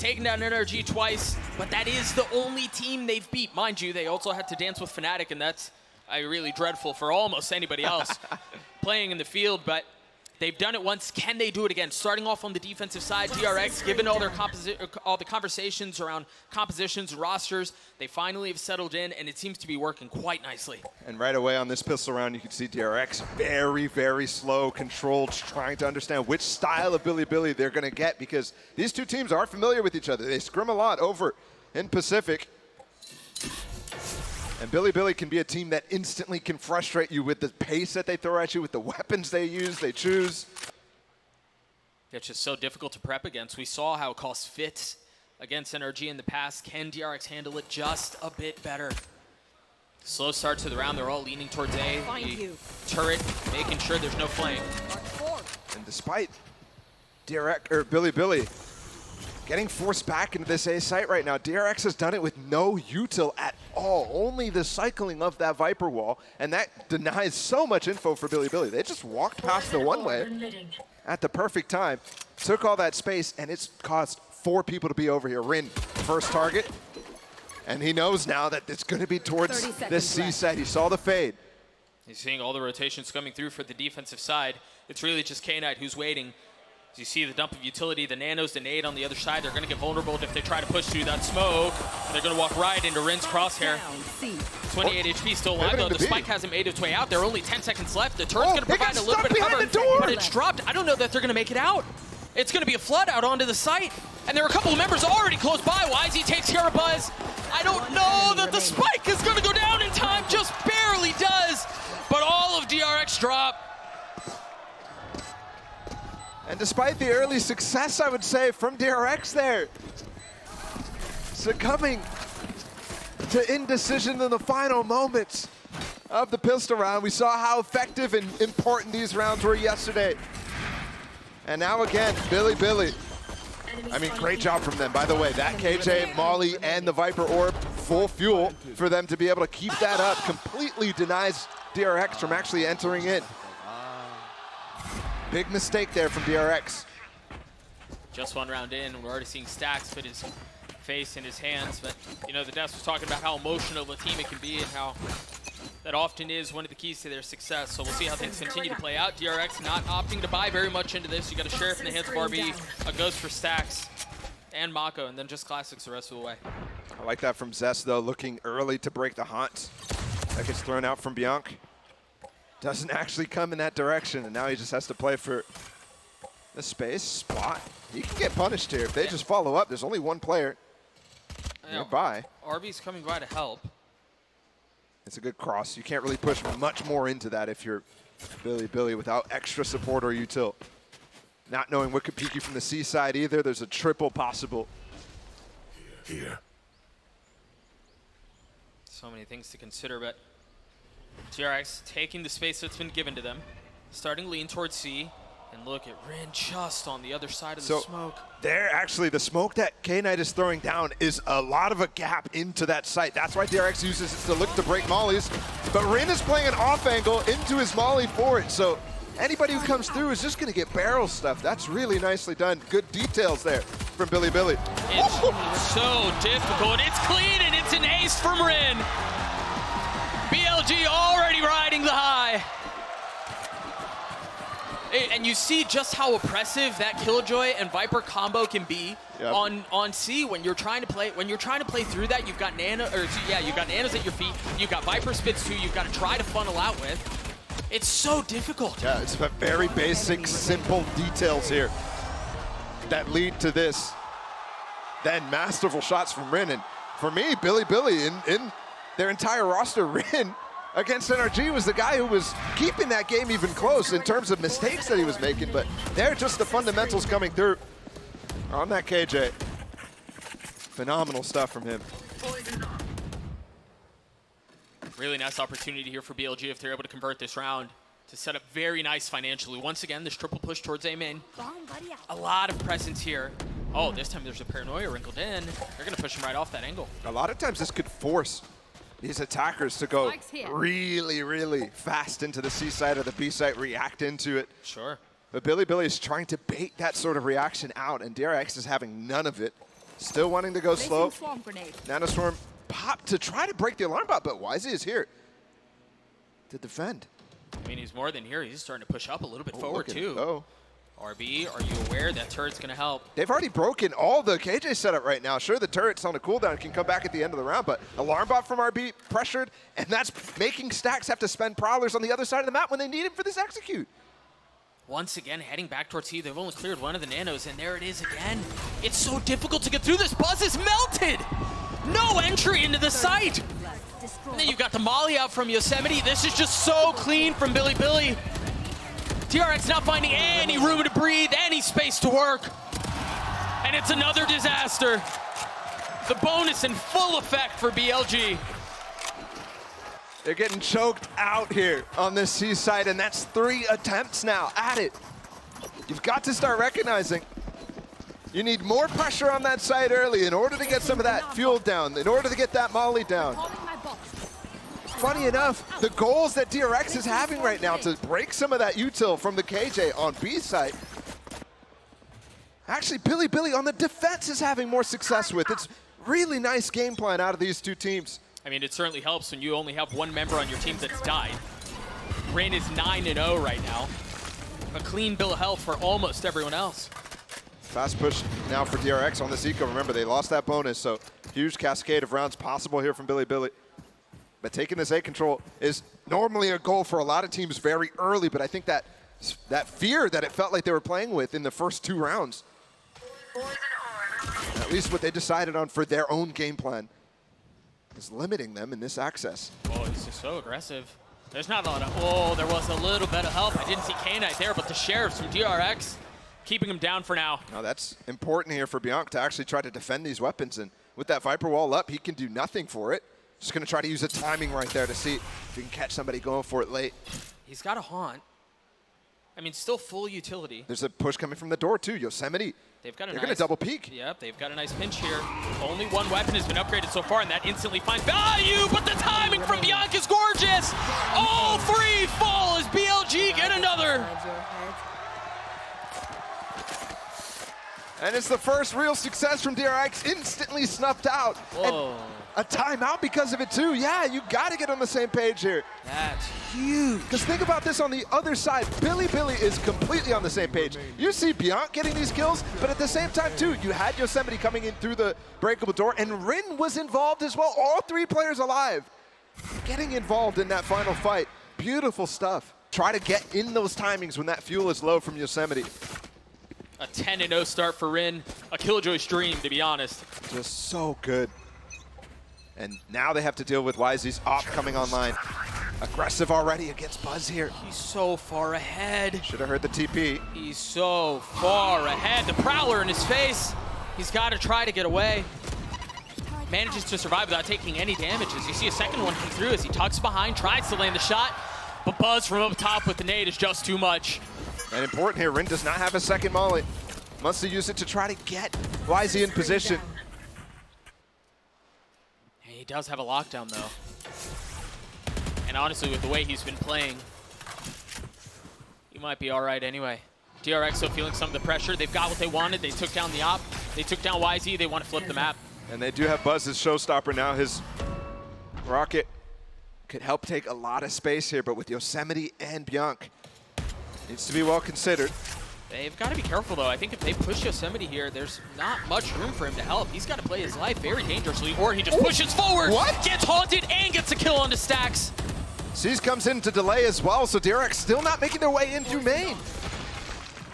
taken down NRG twice, but that is the only team they've beat. Mind you, they also had to dance with Fnatic, and that's really dreadful for almost anybody else playing in the field, but they've done it once. Can they do it again? Starting off on the defensive side, DRX, given all the conversations around compositions and rosters, they finally have settled in, and it seems to be working quite nicely. And right away on this pistol round, you can see DRX very, very slow, controlled, trying to understand which style of Billy they're going to get, because these two teams are familiar with each other. They scrim a lot over in Pacific. And Billy can be a team that instantly can frustrate you with the pace that they throw at you, with the weapons they use, they choose. It's just so difficult to prep against. We saw how it cost fits against NRG in the past. Can DRX handle it just a bit better? Slow start to the round. They're all leaning towards A. The turret, making sure there's no flank. And despite DRX, or Billy getting forced back into this A site right now, DRX has done it with no util at all. Only the cycling of that Viper wall, and that denies so much info for Billy. They just walked past the one-way at the perfect time, took all that space, and it's caused 4 people to be over here. Rin, first target, and he knows now that it's going to be towards this C site. He saw the fade. He's seeing all the rotations coming through for the defensive side. It's really just K-Knight who's waiting. You see the dump of utility, the nanos, the nade on the other side. They're going to get vulnerable if they try to push through that smoke. They're going to walk right into Rin's crosshair. 28 HP still alive, though. The spike hasn't made its way out. There are only 10 seconds left. The turret's going to provide a little bit of cover, but it's dropped. I don't know that they're going to make it out. It's going to be a flood out onto the site. And there are a couple of members already close by. YZ takes care of Buzz. I don't know that the spike is going to go down in time. Just barely does. But all of DRX drop. And despite the early success, I would say, from DRX there, succumbing to indecision in the final moments of the pistol round. We saw how effective and important these rounds were yesterday. And now again, Billy. I mean, great job from them. By the way, that KJ, Molly, and the Viper Orb, full fuel for them to be able to keep that up. Completely denies DRX from actually entering in. Big mistake there from DRX. Just one round in, we're already seeing Stacks put his face in his hands, but you know, the desk was talking about how emotional a team it can be and how that often is one of the keys to their success. So we'll see how things continue to play out. DRX not opting to buy very much into this. You got a Sheriff in the hands of RB, a Ghost for Stacks, and Mako, and then just Classics the rest of the way. I like that from Zest, though, looking early to break the haunt. That gets thrown out from Bianc. Doesn't actually come in that direction, and now he just has to play for the space spot. He can get punished here if they just follow up. There's only one player nearby. RB's coming by to help. It's a good cross. You can't really push much more into that if you're Billy without extra support or util. Not knowing what could peek you from the C side either. There's a triple possible. Here. So many things to consider, but DRX taking the space that's been given to them, starting lean towards C, and look at Rin just on the other side of the smoke. There, actually, the smoke that K-Knight is throwing down is a lot of a gap into that site. That's why DRX uses it to look to break mollies. But Rin is playing an off angle into his molly for it, so anybody who comes through is just going to get barrel stuff. That's really nicely done. Good details there from Billy. It's so difficult. It's clean, and it's an ace from Rin. BLG already riding the high. And you see just how oppressive that Killjoy and Viper combo can be on C when you're trying to play through that. You've got you've got nanos at your feet. You've got Viper spits too. You've got to try to funnel out with. It's so difficult. Yeah, it's very basic, simple details here that lead to this. Then masterful shots from Rin, and for me, Billy in their entire roster, Rin against NRG was the guy who was keeping that game even close in terms of mistakes that he was making, but they're just the fundamentals coming through on that KJ. Phenomenal stuff from him. Really nice opportunity here for BLG if they're able to convert this round to set up very nice financially. Once again, this triple push towards A main. A lot of presence here. Oh, this time there's a paranoia wrinkled in. They're going to push him right off that angle. A lot of times this could force these attackers to go really fast into the C side or the B side, react into it. Sure. But Billy is trying to bait that sort of reaction out, and DRX is having none of it. Still wanting to go slow. Swarm grenade. Nanostorm popped to try to break the alarm bot, but Wisey is here to defend. I mean, he's more than here. He's starting to push up a little bit forward, too. Oh. RB, are you aware that turret's going to help? They've already broken all the KJ setup right now. Sure, the turret's on a cooldown, can come back at the end of the round, but alarm bot from RB pressured, and that's making Stacks have to spend Prowlers on the other side of the map when they need him for this execute. Once again, heading back towards C, they've only cleared one of the nanos, and there it is again. It's so difficult to get through this. Buzz is melted! No entry into the site! And then you've got the molly out from Yosemite. This is just so clean from Billy. DRX not finding any room to breathe, any space to work. And it's another disaster. The bonus in full effect for BLG. They're getting choked out here on this C side, and that's 3 attempts now at it. You've got to start recognizing you need more pressure on that side early in order to get some of that fuel down, in order to get that molly down. Funny enough, the goals that DRX is having right now to break some of that util from the KJ on B side, actually Billy on the defense is having more success with. It's really nice game plan out of these two teams. I mean, it certainly helps when you only have one member on your team that's died. Rin is 9-0 right now. A clean bill of health for almost everyone else. Fast push now for DRX on this eco. Remember, they lost that bonus, so huge cascade of rounds possible here from Billy. But taking this A control is normally a goal for a lot of teams very early, but I think that fear that it felt like they were playing with in the first 2 rounds, at least what they decided on for their own game plan, is limiting them in this access. Oh, he's just so aggressive. There's not a lot of, oh, there was a little bit of help. I didn't see K-Knight there, but the Sheriffs from DRX keeping him down for now. Now that's important here for Bianca to actually try to defend these weapons, and with that Viper wall up, he can do nothing for it. Just gonna try to use the timing right there to see if he can catch somebody going for it late. He's got a haunt. I mean, still full utility. There's a push coming from the door too, Yosemite. They're gonna double peek. Yep, they've got a nice pinch here. Only one weapon has been upgraded so far, and that instantly finds value, but the timing from Bianca's gorgeous! All 3 fall as BLG get another! And it's the first real success from DRX, instantly snuffed out. Whoa. And a timeout because of it too. Yeah, you gotta get on the same page here. That's huge. Because think about this on the other side. Billy is completely on the same page. You see Bianca getting these kills, but at the same time too, you had Yosemite coming in through the breakable door, and Rin was involved as well. All 3 players alive, getting involved in that final fight. Beautiful stuff. Try to get in those timings when that fuel is low from Yosemite. A 10-0 start for Rin. A Killjoy's dream, to be honest. Just so good. And now they have to deal with Wisey's op coming online. Aggressive already against Buzz here. He's so far ahead. Should have heard the TP. He's so far ahead. The Prowler in his face. He's got to try to get away. Manages to survive without taking any damage. As you see a second one come through as he tucks behind, tries to land the shot. But Buzz from up top with the nade is just too much. And important here, Rin does not have a second molly. Must use it to try to get Wisey in position. He does have a lockdown, though. And honestly, with the way he's been playing, he might be all right anyway. DRX still feeling some of the pressure. They've got what they wanted. They took down the op. They took down Wisey. They want to flip the map. And they do have Buzz as showstopper now. His rocket could help take a lot of space here, but with Yosemite and Bianca, needs to be well considered. They've got to be careful, though. I think if they push Yosemite here, there's not much room for him to help. He's got to play his life very dangerously, or he just pushes forward, gets haunted, and gets a kill onto Stacks. C's comes in to delay as well, so DRX still not making their way in through main.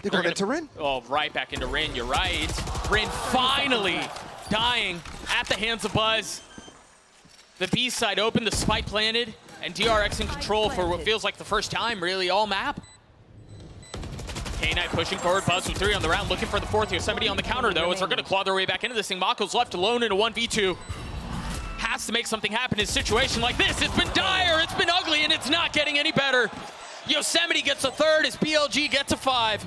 They're going into Rin. Oh, right back into Rin, you're right. Rin finally dying at the hands of Buzz. The B side open, the spike planted, and DRX in control for what feels like the first time, really, all map. K-Knight pushing forward, Buzz with 3 on the round, looking for the 4th. Yosemite on the counter, though, as they're going to claw their way back into this thing. Mako's left alone in a 1v2. Has to make something happen in a situation like this. It's been dire, it's been ugly, and it's not getting any better. Yosemite gets a 3rd as BLG gets a 5.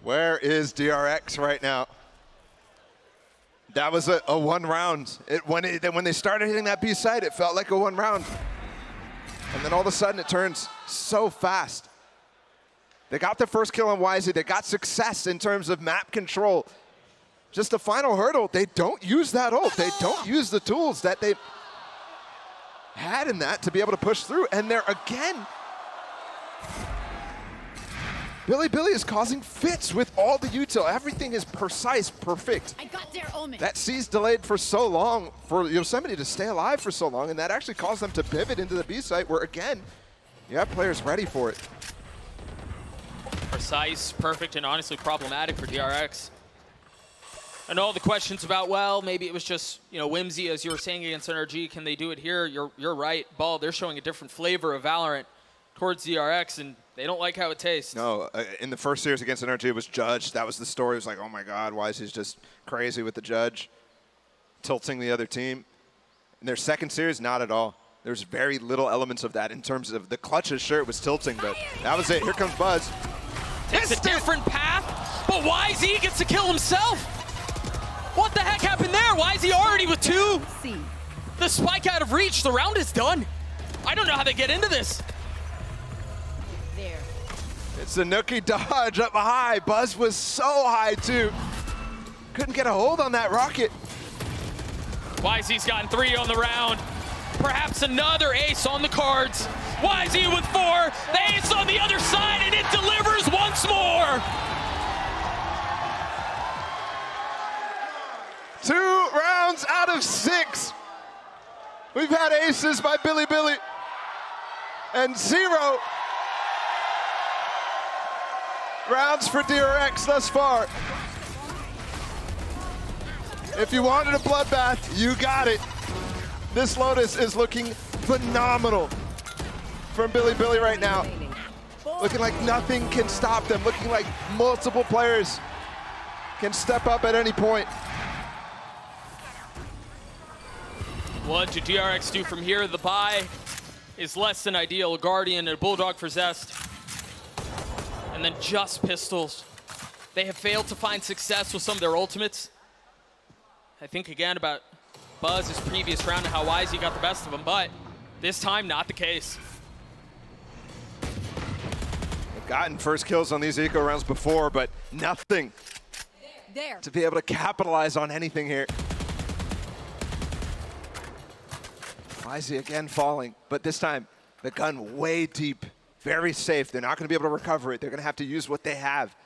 Where is DRX right now? That was a 1 round. When they started hitting that B side, it felt like a 1 round. And then all of a sudden it turns so fast. They got the first kill on YZ. They got success in terms of map control. Just the final hurdle, they don't use that ult. They don't use the tools that they had in that to be able to push through. And they're again, Billy is causing fits with all the util. Everything is precise, perfect. I got their omen. That C's delayed for so long, for Yosemite to stay alive for so long, and that actually caused them to pivot into the B site where, again, you have players ready for it. Precise, perfect, and honestly problematic for DRX. And all the questions about, well, maybe it was just, whimsy, as you were saying, against NRG. Can they do it here? You're right, Ball. They're showing a different flavor of Valorant towards DRX, and they don't like how it tastes. No, in the first series against NRG, it was Judge. That was the story. It was like, oh my God, why is he just crazy with the Judge, tilting the other team? In their second series, not at all. There's very little elements of that in terms of the clutches. Sure, it was tilting, but that was it. Here comes Buzz. Takes a different path, but YZ gets to kill himself. What the heck happened there? YZ already with 2. The spike out of reach. The round is done. I don't know how they get into this. There. It's the Nookie dodge up high. Buzz was so high, too. Couldn't get a hold on that rocket. YZ's gotten 3 on the round. Perhaps another ace on the cards. YZ with 4. The ace on the other side, and it delivers once more. 2 rounds out of 6. We've had aces by Billy and 0 rounds for DRX thus far. If you wanted a bloodbath, you got it. This Lotus is looking phenomenal from Billy right now. Looking like nothing can stop them. Looking like multiple players can step up at any point. What do DRX do from here? The buy is less than ideal. A Guardian and a Bulldog for Zest. And then just pistols. They have failed to find success with some of their ultimates. I think again about Buzz's previous round and how YZ got the best of him, but this time not the case. They've gotten first kills on these eco rounds before, but nothing to be able to capitalize on anything here. YZ again falling, but this time the gun way deep, very safe. They're not going to be able to recover it. They're going to have to use what they have.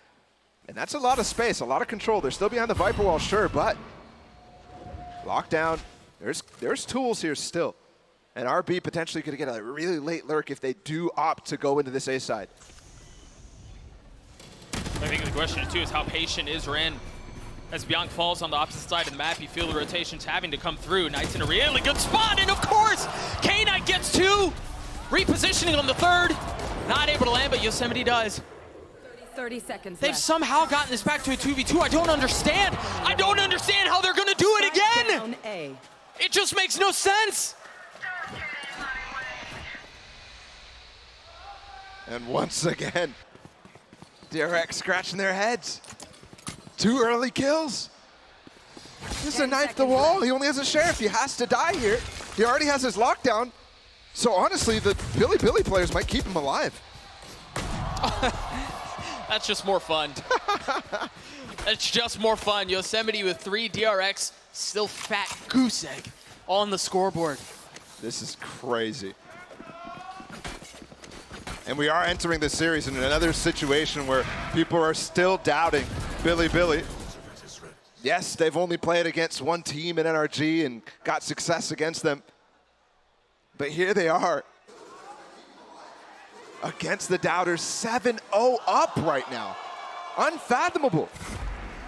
And that's a lot of space, a lot of control. They're still behind the Viper wall, sure, but lockdown, there's tools here still. And RB potentially could get a really late lurk if they do opt to go into this A side. I think the question too is how patient is Ren. As Bianc falls on the opposite side of the map, you feel the rotations having to come through. Knight's in a really good spot, and of course, K-Knight gets 2. Repositioning on the 3rd. Not able to land, but Yosemite does. 30 seconds They've somehow gotten this back to a 2v2. I don't understand. I don't understand how they're gonna do it again. It just makes no sense. And once again, DRX scratching their heads. 2 early kills. This is a knife the wall. He only has a sheriff. He has to die here. He already has his lockdown. So honestly, the Billy players might keep him alive. That's just more fun. That's just more fun. Yosemite with 3, DRX still fat goose egg on the scoreboard. This is crazy. And we are entering this series in another situation where people are still doubting Billy. Yes, they've only played against one team in NRG and got success against them. But here they are against the doubters, 7-0 up right now. Unfathomable.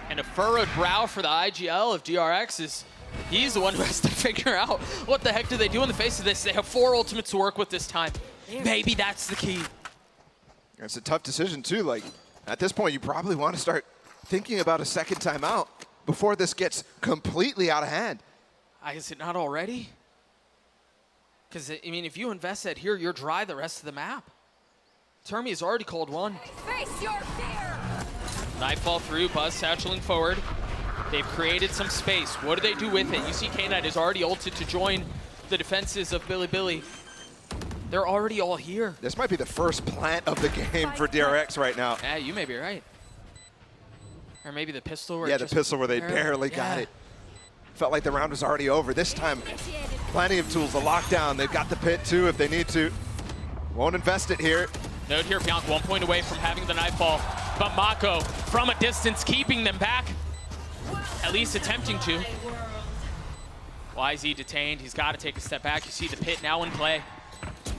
And a furrowed brow for the IGL of DRX is, he's the one who has to figure out what the heck do they do in the face of this. They have 4 ultimates to work with this time. Maybe that's the key. It's a tough decision too. Like at this point, you probably want to start thinking about a second timeout before this gets completely out of hand. Is it not already? Because, I mean, if you invest that here, you're dry the rest of the map. Termi has already called 1. Face your fear! Nightfall through, Buzz satcheling forward. They've created some space. What do they do with it? You see K-Knight is already ulted to join the defenses of Billy. They're already all here. This might be the first plant of the game for DRX right now. Yeah, you may be right. Or maybe the pistol. Where Yeah, the pistol where they barely got it. Felt like the round was already over. This time, plenty of tools. The lockdown. They've got the pit too if they need to. Won't invest it here. Note here, Pionk 1 point away from having the nightfall. But Mako, from a distance, keeping them back. At least attempting to. YZ detained. He's got to take a step back. You see the pit now in play.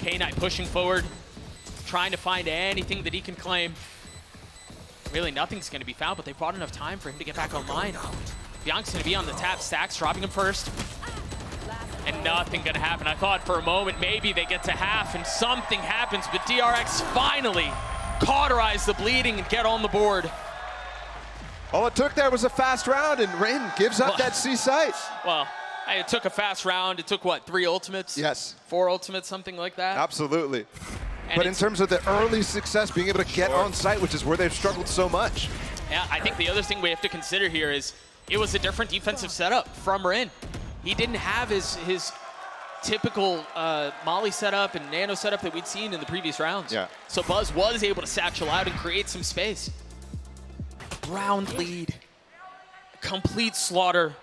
K-Knight pushing forward, trying to find anything that he can claim. Really, nothing's going to be found, but they brought enough time for him to get back online. Pionk's going to be on the tap. Stacks dropping him first. And nothing going to happen. I thought for a moment maybe they get to half and something happens, but DRX finally cauterize the bleeding and get on the board. All it took there was a fast round, and Rin gives up that C site. Well, it took a fast round. It took, what, 3 ultimates? Yes. 4 ultimates, something like that? Absolutely. And But in terms of the early success, being able to get on site, which is where they've struggled so much. Yeah, I think the other thing we have to consider here is it was a different defensive setup from Rin. He didn't have his typical Molly setup and Nano setup that we'd seen in the previous rounds. Yeah. So Buzz was able to satchel out and create some space. Round lead. Complete slaughter.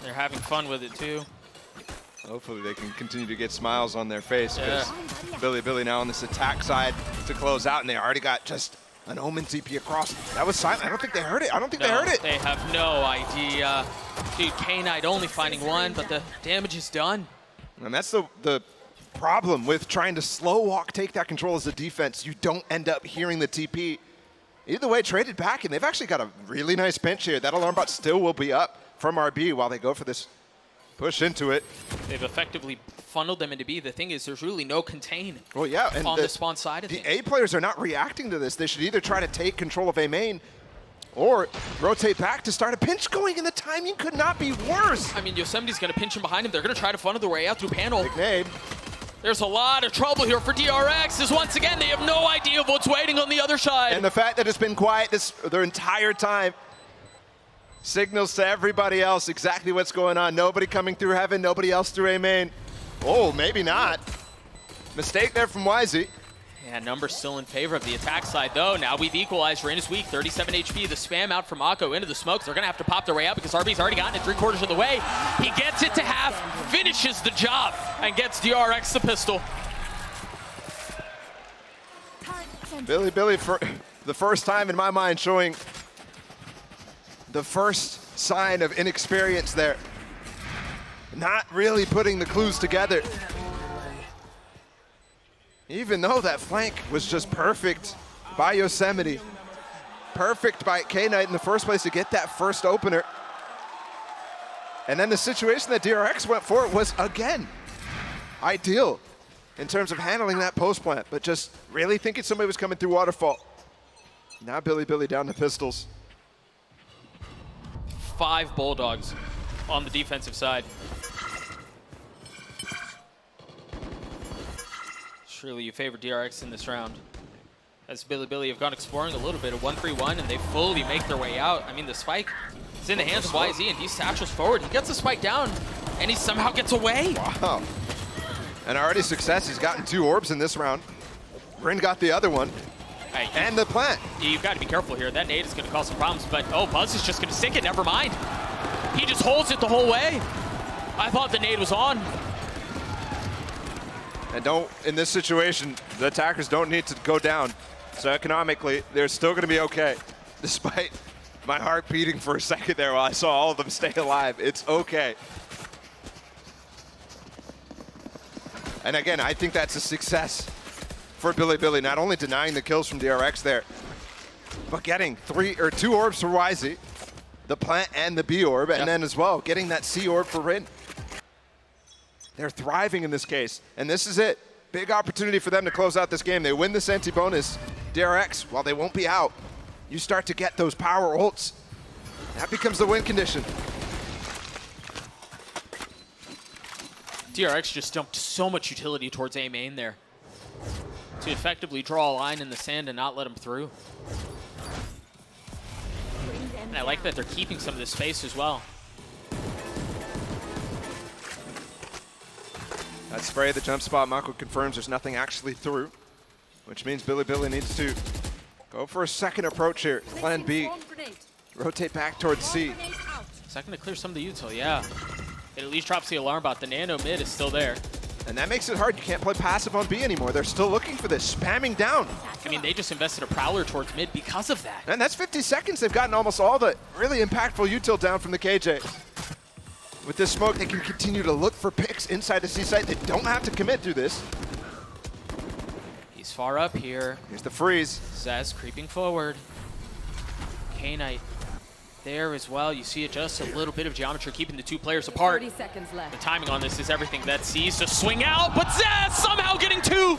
They're having fun with it too. Hopefully they can continue to get smiles on their face, because Yeah. Billy now on this attack side to close out, and they already got just an Omen TP across. That was silent. I don't think they heard it. I don't think they heard it. They have no idea. Dude, K-Knight only finding 1, but the damage is done. And that's the problem with trying to slow walk, take that control as a defense. You don't end up hearing the TP. Either way, traded back, and they've actually got a really nice pinch here. That alarm bot still will be up from RB while they go for this push into it. They've effectively funneled them into B. The thing is, there's really no contain Well, yeah, and on the spawn side of the things. A players are not reacting to this. They should either try to take control of A main or rotate back to start a pinch going, and the timing could not be worse. I mean, Yosemite's going to pinch him behind him. They're going to try to funnel their way out through panel. Big nade. There's a lot of trouble here for DRX, as once again, they have no idea of what's waiting on the other side. And the fact that it's been quiet their entire time signals to everybody else exactly what's going on. Nobody coming through heaven, nobody else through A main. Oh, maybe not. Mistake there from YZ. Yeah, numbers still in favor of the attack side, though. Now we've equalized. Rin is weak, 37 HP. The spam out from Mako into the smokes. They're going to have to pop their way out because RB's already gotten it 3/4 of the way. He gets it to half, finishes the job, and gets DRX the pistol. Billy for the first time in my mind showing the first sign of inexperience there. Not really putting the clues together. Even though that flank was just perfect by Yosemite. Perfect by K-Knight in the first place to get that first opener. And then the situation that DRX went for was, again, ideal in terms of handling that post plant, but just really thinking somebody was coming through waterfall. Now Billy down to pistols. 5 Bulldogs on the defensive side. Surely you favor DRX in this round. As Billy have gone exploring a little bit of 1-3-1, and they fully make their way out. I mean, the spike is in the hands of YZ, and he satchels forward. He gets the spike down, and he somehow gets away. Wow. And already success. He's gotten 2 orbs in this round. Rin got the other one. Hey, And the plant. you've got to be careful here. That nade is going to cause some problems, but oh, Buzz is just going to sink it. Never mind. He just holds it the whole way. I thought the nade was on. And in this situation, the attackers don't need to go down. So economically, they're still going to be okay. Despite my heart beating for a second there while I saw all of them stay alive. It's okay. And again, I think that's a success for Billy. Not only denying the kills from DRX there, but getting 2 orbs for YZ, the plant and the B orb, and then as well, getting that C orb for Rin. They're thriving in this case, and this is it. Big opportunity for them to close out this game. They win this anti-bonus. DRX, while they won't be out, you start to get those power ults. That becomes the win condition. DRX just dumped so much utility towards A main there to effectively draw a line in the sand and not let him through. And I like that they're keeping some of this space as well. That spray, the jump spot, Mako confirms there's nothing actually through, which means Billy needs to go for a second approach here. Plan B, rotate back towards C. Second to clear some of the util, yeah. It at least drops the alarm bot. The nano mid is still there. And that makes it hard. You can't play passive on B anymore. They're still looking for this, spamming down. I mean, they just invested a Prowler towards mid because of that. And that's 50 seconds. They've gotten almost all the really impactful util down from the KJ. With this smoke, they can continue to look for picks inside the C site. They don't have to commit through this. He's far up here. Here's the freeze. Zez creeping forward. K-Knight there as well. You see it just a little bit of geometry keeping the two players apart. 30 seconds left. The timing on this is everything. That sees to swing out, but Zez somehow getting two.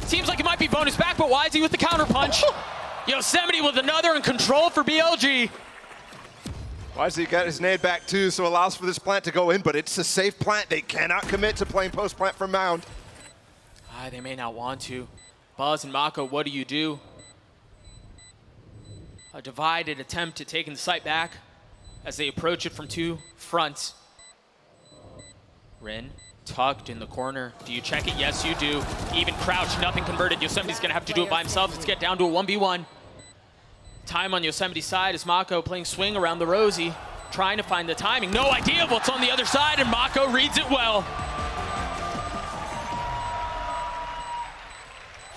Seems like it might be bonus back, but Wisey with the counter punch. Yosemite with another in control for BLG. Wisely got his nade back too, so allows for this plant to go in, but it's a safe plant. They cannot commit to playing post plant from Mound. They may not want to. Buzz and Mako, what do you do? A divided attempt to taking the site back as they approach it from two fronts. Rin tucked in the corner. Do you check it? Yes, you do. Even crouch, nothing converted. Yosemite's gonna have to do it by himself. Let's get down to a 1v1. Time on Yosemite's side is Mako playing swing around the Rosie, trying to find the timing. No idea of what's on the other side, and Mako reads it well.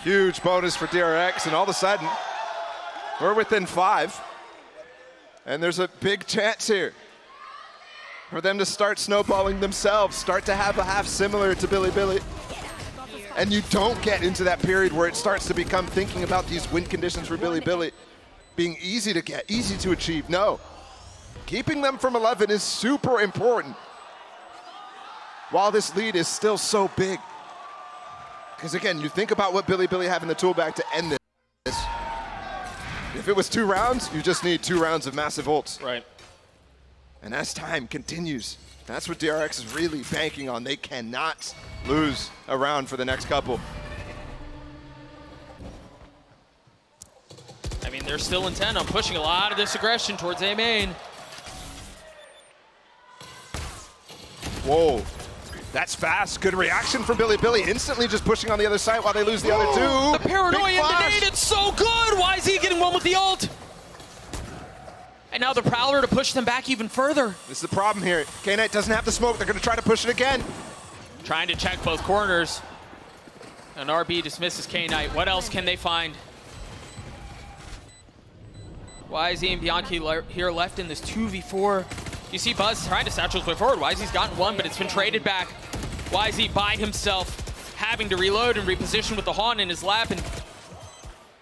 Huge bonus for DRX, and all of a sudden, we're within 5. And there's a big chance here for them to start snowballing themselves, start to have a half similar to Billy. And you don't get into that period where it starts to become thinking about these win conditions for Billy being easy to get, easy to achieve. No. Keeping them from 11 is super important, while this lead is still so big. Because again, you think about what Billy have in the tool bag to end this. If it was 2 rounds, you just need 2 rounds of massive ults. Right. And as time continues, that's what DRX is really banking on. They cannot lose a round for the next couple. I mean, they're still intent on pushing a lot of this aggression towards A main. Whoa, that's fast. Good reaction from Billy. Instantly just pushing on the other side while they lose the other two. The paranoia Big in the flash. nade, it's so good! Why is he getting one with the ult? And now the Prowler to push them back even further. This is the problem here. K-Knight doesn't have the smoke. They're going to try to push it again. Trying to check both corners. And RB dismisses K-Knight. What else can they find? Wisey and Bianchi here left in this 2v4. You see Buzz trying to satchel his way forward. Wisey's gotten one, but it's been traded back. Wisey by himself, having to reload and reposition with the Haunt in his lap, and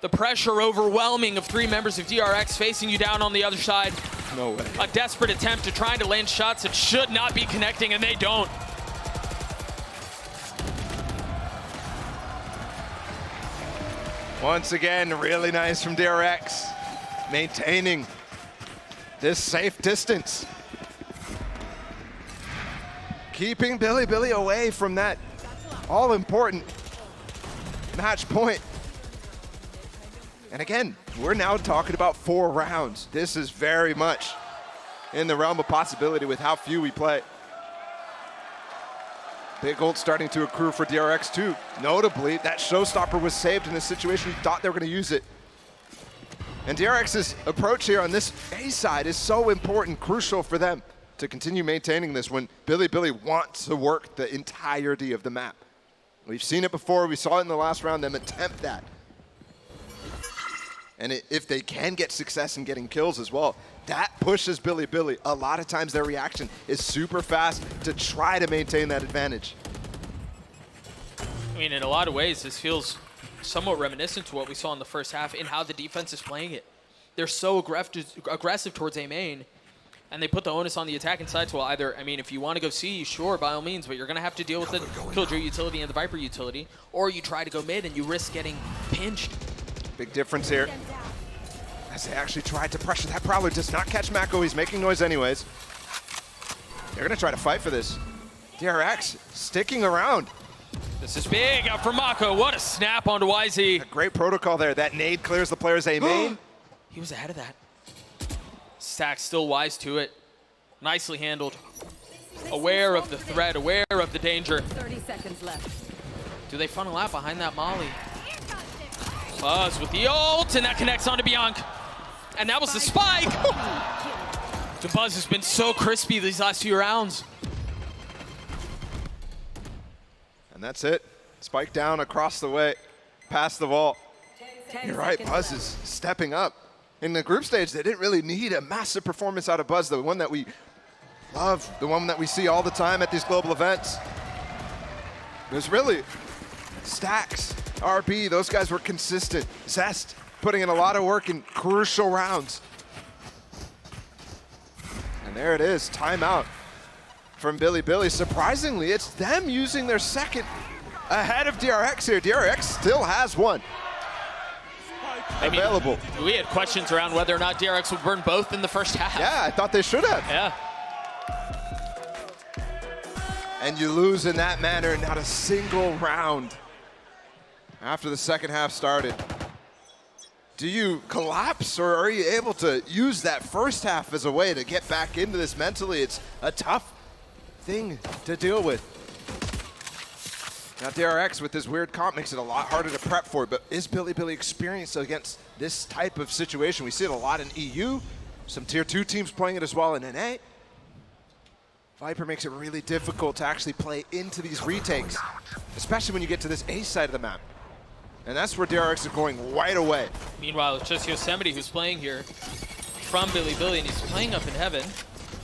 the pressure overwhelming of 3 members of DRX facing you down on the other side. No way. A desperate attempt to try to land shots that should not be connecting, and they don't. Once again, really nice from DRX. Maintaining this safe distance. Keeping Billy away from that all-important match point. And again, we're now talking about 4 rounds. This is very much in the realm of possibility with how few we play. Big ult starting to accrue for DRX too. Notably, that showstopper was saved in a situation we thought they were going to use it. And DRX's approach here on this A side is so important, crucial for them to continue maintaining this when Billy wants to work the entirety of the map. We've seen it before, we saw it in the last round, them attempt that. And if they can get success in getting kills as well, that pushes Billy. A lot of times their reaction is super fast to try to maintain that advantage. I mean, in a lot of ways, this feels somewhat reminiscent to what we saw in the first half in how the defense is playing it. They're so aggressive towards A main, and they put the onus on the attacking side to either, I mean, if you want to go C, sure, by all means, but you're going to have to deal with the Killjoy utility and the Viper utility, or you try to go mid and you risk getting pinched. Big difference here. As they actually tried to pressure. That Prowler does not catch Mako. He's making noise anyways. They're going to try to fight for this. DRX sticking around. This is big out for Mako. What a snap onto YZ. A great protocol there. That nade clears the player's A main. He was ahead of that. Stack still wise to it. Nicely handled. aware of the threat, aware of the danger. 30 seconds left. Do they funnel out behind that molly? Buzz with the ult, and that connects onto Bianca. And that was the spike. The Buzz has been so crispy these last few rounds. And that's it. Spike down across the way, past the wall. 10 You're right, seconds Buzz left. is stepping up. In the group stage, they didn't really need a massive performance out of Buzz, the one that we love, the one that we see all the time at these global events. There's really Stacks, RB, those guys were consistent. Zest, putting in a lot of work in crucial rounds. And there it is, timeout from Billy. Surprisingly, it's them using their second ahead of DRX here. DRX still has one available. We had questions around whether or not DRX would burn both in the first half. Yeah, I thought they should have. Yeah. And you lose in that manner, not a single round after the second half started. Do you collapse, or are you able to use that first half as a way to get back into this mentally? It's a tough thing to deal with. Now DRX with this weird comp makes it a lot harder to prep for, but is Billy experienced against this type of situation? We see it a lot in EU, some tier 2 teams playing it as well in NA. Viper makes it really difficult to actually play into these retakes, especially when you get to this A side of the map. And that's where DRX is going right away. Meanwhile, it's just Yosemite who's playing here from Billy, and he's playing up in heaven.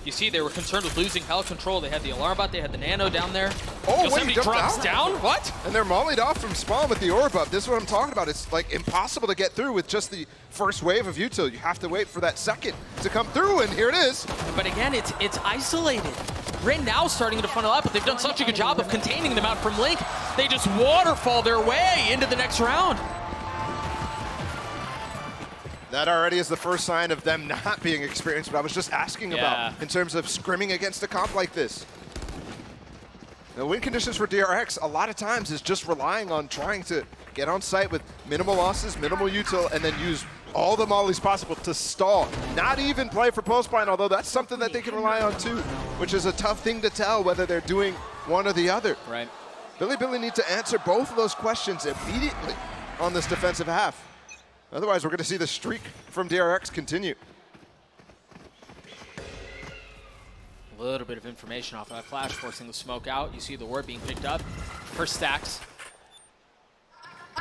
You see, they were concerned with losing health control. They had the alarm bot, they had the nano down there. Oh, Yosemite wait, he jumped drops down? What? And they're mollied off from spawn with the orb up. This is what I'm talking about. It's like impossible to get through with just the first wave of util. You have to wait for that second to come through, and here it is. But again, it's isolated. Rin now starting to funnel out, but they've done such a good job of containing them out from Link. They just waterfall their way into the next round. That already is the first sign of them not being experienced, but I was just asking about in terms of scrimming against a comp like this. The win conditions for DRX a lot of times is just relying on trying to get on site with minimal losses, minimal util, and then use all the mollies possible to stall. Not even play for post-blind, although that's something that they can rely on too, which is a tough thing to tell whether they're doing one or the other. Right. Billy needs to answer both of those questions immediately on this defensive half. Otherwise, we're going to see the streak from DRX continue. A little bit of information off of that flash, forcing the smoke out. You see the ward being picked up for Stacks.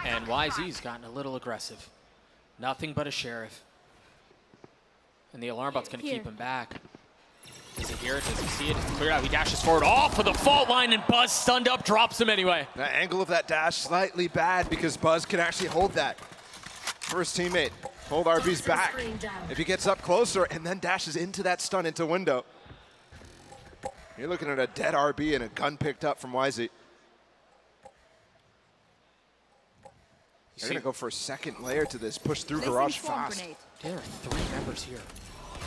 And YZ's gotten a little aggressive. Nothing but a sheriff. And the alarm bot's going to keep him back. Is he here? Does he see it? It's cleared out. He dashes forward off of the fault line, and Buzz, stunned up, drops him anyway. The angle of that dash slightly bad because Buzz can actually hold that for his teammate. Hold RB's back. If he gets up closer and then dashes into that stun into window, you're looking at a dead RB and a gun picked up from YZ. They're going to go for a second layer to this, push through garage fast. There are 3 members here.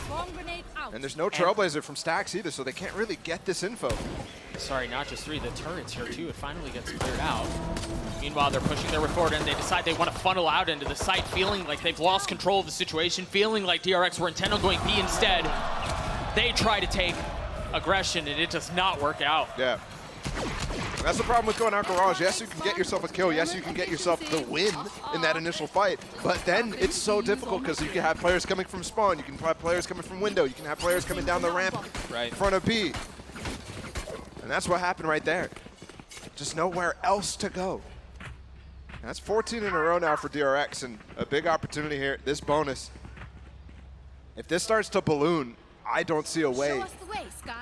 Bomb grenade out. And there's no Trailblazer from Stacks either, so they can't really get this info. Sorry, not just 3, the turret's here too. It finally gets cleared out. Meanwhile, they're pushing their way forward, and they decide they want to funnel out into the site, feeling like they've lost control of the situation, feeling like DRX were intent on going B instead. They try to take aggression, and it does not work out. Yeah. That's the problem with going out garage. Yes, you can get yourself a kill. Yes, you can get yourself the win in that initial fight. But then it's so difficult because you can have players coming from spawn. You can have players coming from window. You can have players coming down the ramp in front of B. And that's what happened right there. Just nowhere else to go. That's 14 in a row now for DRX, and a big opportunity here. This bonus. If this starts to balloon, I don't see a way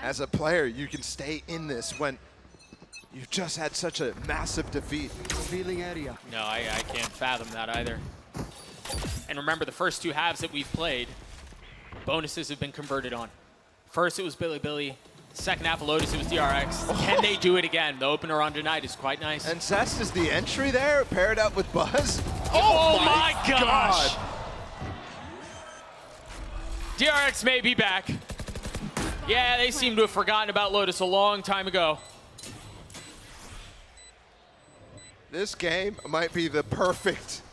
as a player you can stay in this when you've just had such a massive defeat. No, I can't fathom that either. And remember, the first 2 halves that we've played, bonuses have been converted on. First, it was Billy. Second half of Lotus, it was DRX. Can they do it again? The opener on tonight is quite nice. And Zest is the entry there, paired up with Buzz. Oh my gosh! DRX may be back. Yeah, they seem to have forgotten about Lotus a long time ago. This game might be the perfect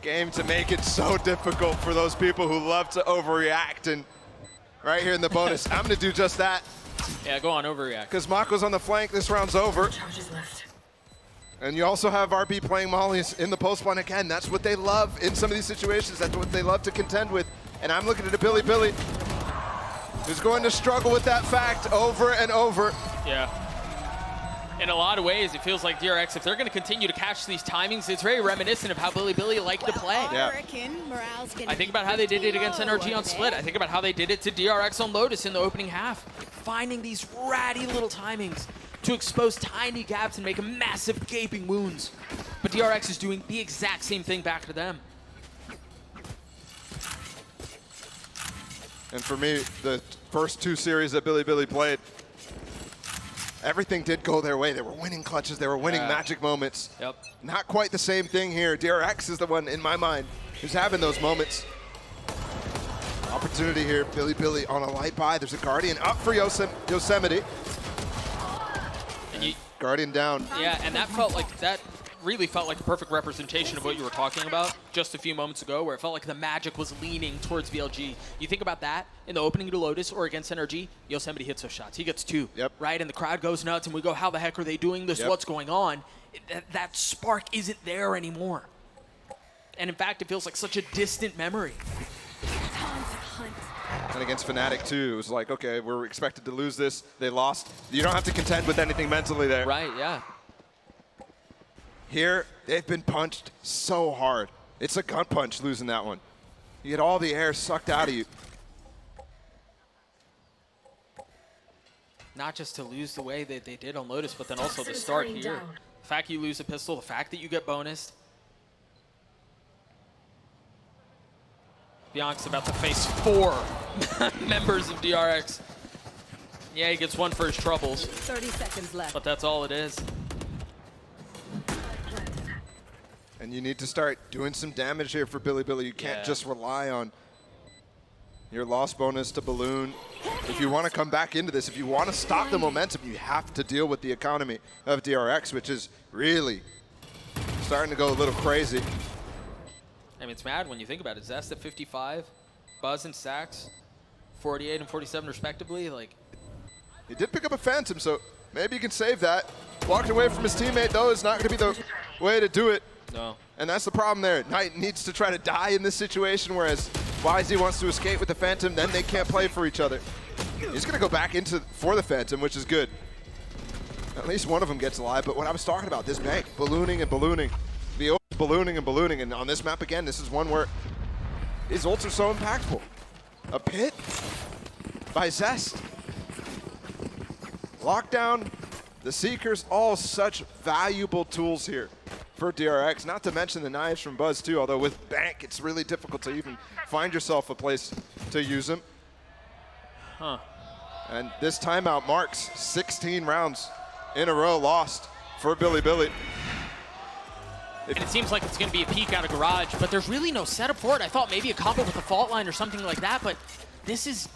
game to make it so difficult for those people who love to overreact. And right here in the bonus, I'm going to do just that. Yeah, go on, overreact. Because Mako's on the flank, this round's over. Charges left. And you also have RB playing mollies in the post line again. That's what they love in some of these situations. That's what they love to contend with. And I'm looking at a Billy who's going to struggle with that fact over and over. Yeah. In a lot of ways, it feels like DRX, if they're going to continue to catch these timings, it's very reminiscent of how Billy liked to play. Yeah. I think about how they did it against NRG on Split. I think about how they did it to DRX on Lotus in the opening half. Finding these ratty little timings to expose tiny gaps and make massive gaping wounds. But DRX is doing the exact same thing back to them. And for me, the first 2 series that Billy played, everything did go their way. They were winning clutches. They were winning magic moments. Yep. Not quite the same thing here. DRX is the one, in my mind, who's having those moments. Opportunity here. Billy on a light buy. There's a Guardian up for Yosemite. And Guardian down. yeah, and that really felt like the perfect representation of what you were talking about just a few moments ago, where it felt like the magic was leaning towards BLG. You think about that in the opening to Lotus or against NRG, Yosemite hits those shots. He gets 2, Yep. right? And the crowd goes nuts, and we go, how the heck are they doing this? Yep. What's going on? That spark isn't there anymore. And in fact, it feels like such a distant memory. And against Fnatic too, it was like, okay, we're expected to lose this. They lost. You don't have to contend with anything mentally there. Right, yeah. Here, they've been punched so hard. It's a gut punch losing that one. You get all the air sucked out of you. Not just to lose the way that they did on Lotus, but then also the start here. The fact you lose a pistol, the fact that you get bonused. Bianca's about to face 4 members of DRX. Yeah, he gets 1 for his troubles, 30 seconds left. but that's all it is. And you need to start doing some damage here for Billy. You can't Yeah. just rely on your loss bonus to Balloon. If you want to come back into this, if you want to stop the momentum, you have to deal with the economy of DRX, which is really starting to go a little crazy. I mean, it's mad when you think about it. Zest at 55, Buzz and Sax, 48 and 47 respectively. Like, He did pick up a Phantom, so maybe he can save that. Walking away from his teammate, though, is not going to be the way to do it. no. And that's the problem there. Knight needs to try to die in this situation, whereas YZ wants to escape with the Phantom, then they can't play for each other. He's going to go back for the Phantom, which is good. At least one of them gets alive, but what I was talking about, this bank, ballooning and ballooning. The ult is ballooning and ballooning, and on this map again, this is one where his ults are so impactful. A pit by Zest. Lockdown, the Seekers, all such valuable tools here for DRX, not to mention the knives from Buzz too, although with Bank, it's really difficult to even find yourself a place to use them. Huh. And this timeout marks 16 rounds in a row lost for Billy. And it seems like it's going to be a peek out of Garage, but there's really no setup for it. I thought maybe a combo with a fault line or something like that, but this is...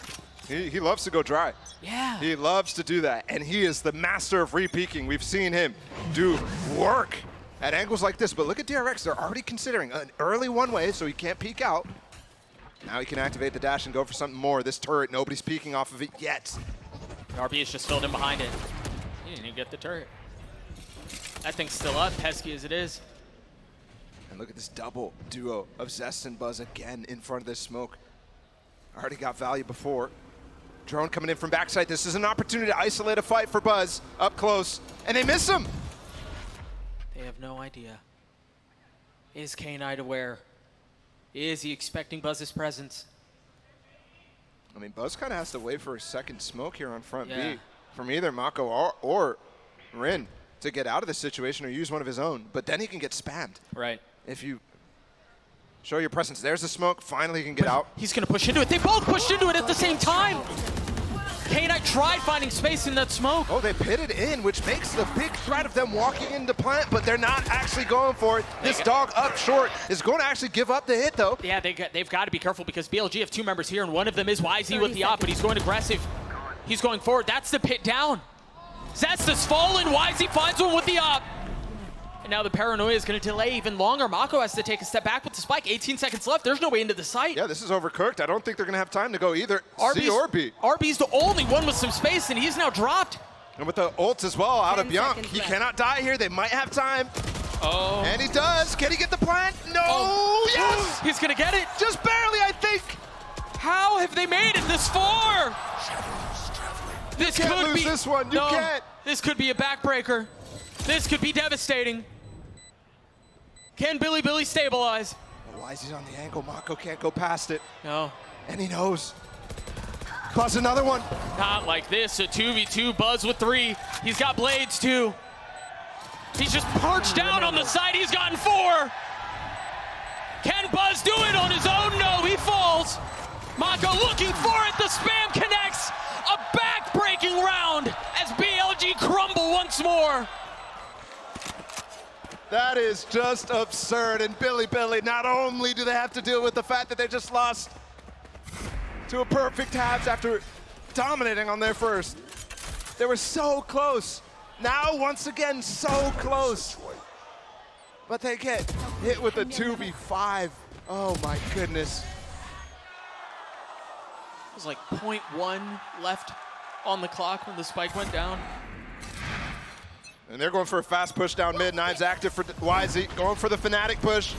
He loves to go dry. Yeah. He loves to do that, and he is the master of re-peeking. We've seen him do work at angles like this, but look at DRX. They're already considering an early one-way, so he can't peek out. Now he can activate the dash and go for something more. This turret, nobody's peeking off of it yet. RB has just filled in behind it. He didn't even get the turret. That thing's still up, pesky as it is. And look at this double duo of Zest and Buzz again in front of this smoke. Already got value before. Drone coming in from backside. This is an opportunity to isolate a fight for Buzz up close, and they miss him. They have no idea. Is K-Knight aware? Is he expecting Buzz's presence? I mean, Buzz kind of has to wait for a second smoke here on front Yeah. B from either Mako or Rin to get out of this situation or use one of his own. But then he can get spammed. Right. If you show your presence. There's the smoke. Finally he can get out. He's going to push into it. They both pushed into it at the same time. K-Knight tried finding space in that smoke. Oh, they pitted in, which makes the big threat of them walking into plant, but they're not actually going for it. This dog up short is going to actually give up the hit, though. Yeah, they've got to be careful because BLG have 2 members here, and one of them is YZ with the op, but he's going aggressive. He's going forward. That's the pit down. Zest has fallen. YZ finds one with the op. And now the paranoia is going to delay even longer. Mako has to take a step back with the spike. 18 seconds left. There's no way into the site. Yeah, this is overcooked. I don't think they're going to have time to go either. C or B. RB's the only one with some space, and he's now dropped. And with the ult as well out of 10 Bianc, seconds he left. cannot die here. They might have time. Oh. And he does. Can he get the plant? No. Oh. Yes. He's going to get it. Just barely, I think. How have they made it this far? This can't could lose be this one. You can't. This could be a backbreaker. This could be devastating. Can Billy stabilize? Why is he on the angle? Mako can't go past it. No. And he knows. Buzz another one. Not like this. A 2v2. Buzz with 3. He's got blades too. He's just perched down on the side. He's gotten 4. Can Buzz do it on his own? No, he falls. Mako looking for it. The spam connects. A back-breaking round as BLG crumble once more. That is just absurd. And Billy, not only do they have to deal with the fact that they just lost to a perfect halves after dominating on their first. They were so close. Now, once again, so close. But they get hit with a 2v5. Oh my goodness. It was like 0.1 left on the clock when the spike went down. And they're going for a fast push down mid. Knives active for YZ, going for the Fnatic push.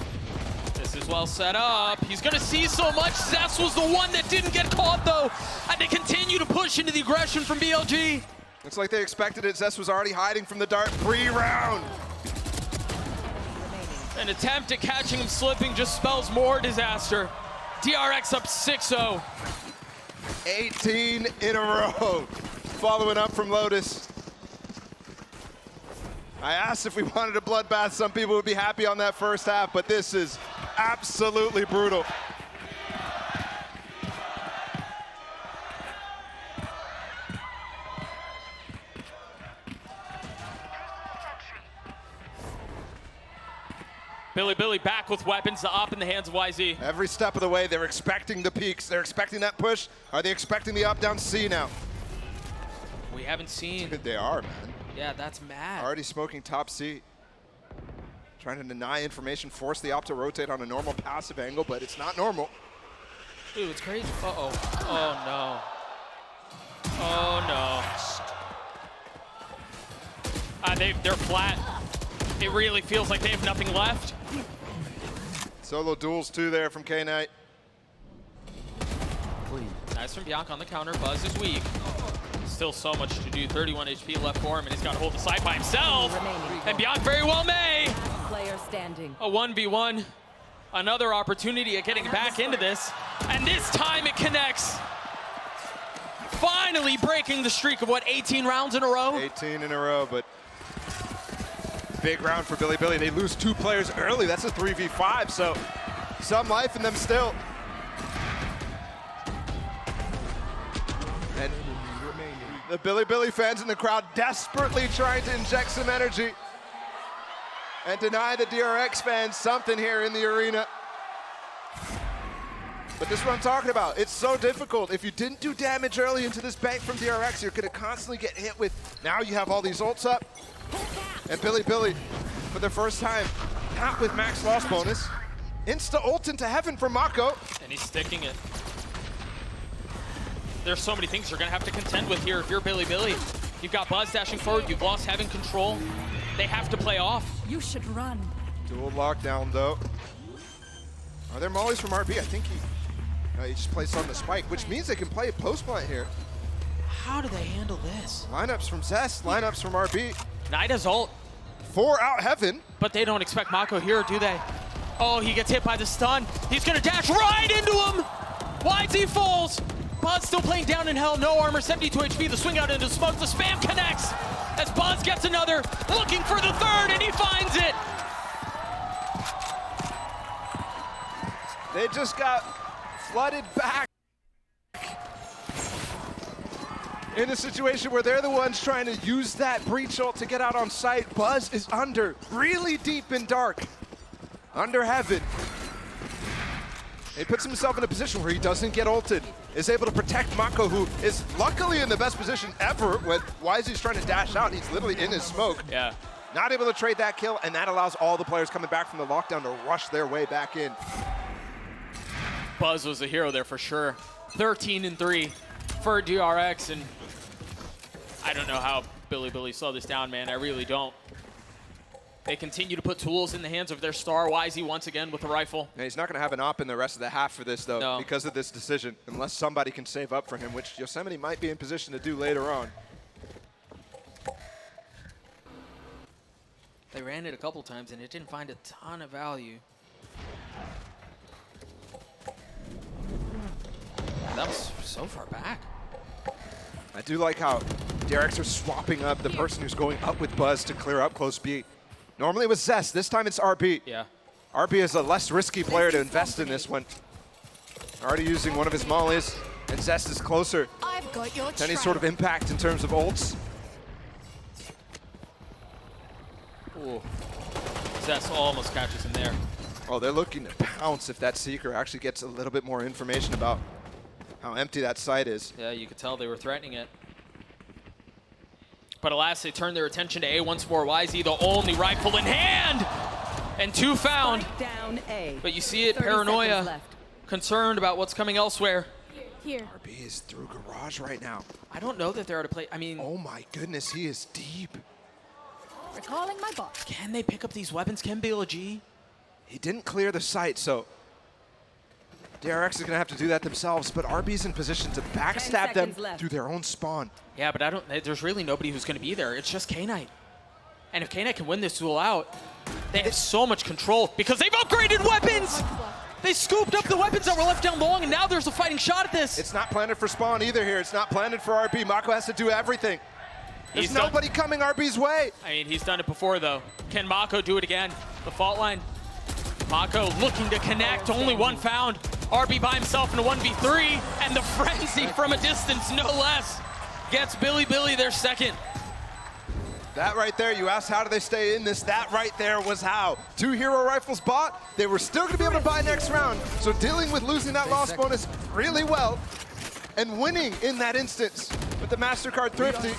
This is well set up. He's gonna see so much. Zess was the one that didn't get caught though. And they continue to push into the aggression from BLG. Looks like they expected it. Zess was already hiding from the dart pre-round. An attempt at catching him slipping just spells more disaster. DRX up 6-0. 18 in a row. Following up from Lotus. I asked if we wanted a bloodbath. Some people would be happy on that first half, but this is absolutely brutal. Billy back with weapons, the op in the hands of YZ. Every step of the way, they're expecting the peaks. They're expecting that push. Are they expecting the up down C now? We haven't seen. They are, man. Yeah, that's mad. Already smoking top C. Trying to deny information, force the op to rotate on a normal passive angle, but it's not normal. Dude, it's crazy. Uh-oh. Oh, no. Oh, no. They're flat. It really feels like they have nothing left. Solo duels too there from K-Knight. Nice from Bianc on the counter. Buzz is weak. Still so much to do. 31 HP left for him, and he's got to hold the side by himself. And Bianc very well may. Player standing. A 1v1. Another opportunity at getting back into this. And this time it connects. Finally breaking the streak of, what, 18 rounds in a row? 18 in a row, but big round for Billy. They lose 2 players early. That's a 3v5, so some life in them still. And the Billy fans in the crowd desperately trying to inject some energy and deny the DRX fans something here in the arena. But this is what I'm talking about. It's so difficult. If you didn't do damage early into this bank from DRX, you're gonna constantly get hit with, now you have all these ults up. And Billy, for the first time, not with max loss bonus, insta ult into heaven for Mako. And he's sticking it. There's so many things you're gonna have to contend with here if you're Billy. You've got Buzz dashing forward, you've lost having control. They have to play off. You should run. Dual lockdown though. Are there mollies from RB? I think he just placed on the spike, which means they can play post plant here. How do they handle this? Lineups from Zest, lineups from RB. Knight has ult. 4 out heaven. But they don't expect Mako here, do they? Oh, he gets hit by the stun. He's gonna dash right into him. YZ falls. Buzz still playing down in hell, no armor, 72 HP. The swing out into smoke, the spam connects. As Buzz gets another, looking for the third, and he finds it. They just got flooded back in a situation where they're the ones trying to use that breach ult to get out on site. Buzz is under, really deep in dark, under heaven. He puts himself in a position where he doesn't get ulted, is able to protect Mako, who is luckily in the best position ever when YZ's trying to dash out. He's literally in his smoke. Yeah. Not able to trade that kill, and that allows all the players coming back from the lockdown to rush their way back in. Buzz was a hero there for sure. 13-3 for DRX, and I don't know how Billy slowed this down, man. I really don't. They continue to put tools in the hands of their star. YZ once again with the rifle. And he's not going to have an op in the rest of the half for this, though, No. because of this decision, unless somebody can save up for him, which Yosemite might be in position to do later on. They ran it a couple times, and it didn't find a ton of value. That was so far back. I do like how DRX are swapping up the person who's going up with Buzz to clear up close B. Normally it was Zest, this time it's RB. Yeah. RB is a less risky player to invest in this one. Already using one of his mollies, and Zest is closer I've got your to any sort of impact in terms of ults. Ooh. Zest almost catches him there. Oh, they're looking to pounce if that Seeker actually gets a little bit more information about how empty that site is. Yeah, you could tell they were threatening it. But alas, they turned their attention to A once more. YZ, the only rifle in hand! And 2 found. Down A. But you see it, 30 paranoia, seconds left. concerned about what's coming elsewhere. Here. RB is through garage right now. I don't know that they're out of play. I mean, Oh my goodness, he is deep. Recalling my bot. can they pick up these weapons? Can BLG? He didn't clear the site, so DRX is going to have to do that themselves, but RB's in position to backstab them seconds left. through their own spawn. Yeah, but there's really nobody who's going to be there. It's just K-Knight. And if K-Knight can win this duel out, they have so much control because they've upgraded weapons! They scooped up the weapons that were left down long, and now there's a fighting shot at this. It's not planted for spawn either here. It's not planted for RB. Mako has to do everything. There's He's done- nobody coming RB's way. I mean, he's done it before, though. Can Mako do it again? The fault line. Mako looking to connect, only 1 found. RB by himself in a 1v3, and the frenzy from a distance, no less, gets Billy their second. That right there, you asked how do they stay in this, that right there was how. 2 hero rifles bought, they were still gonna be able to buy next round, so dealing with losing that loss bonus really well, and winning in that instance with the MasterCard Thrifty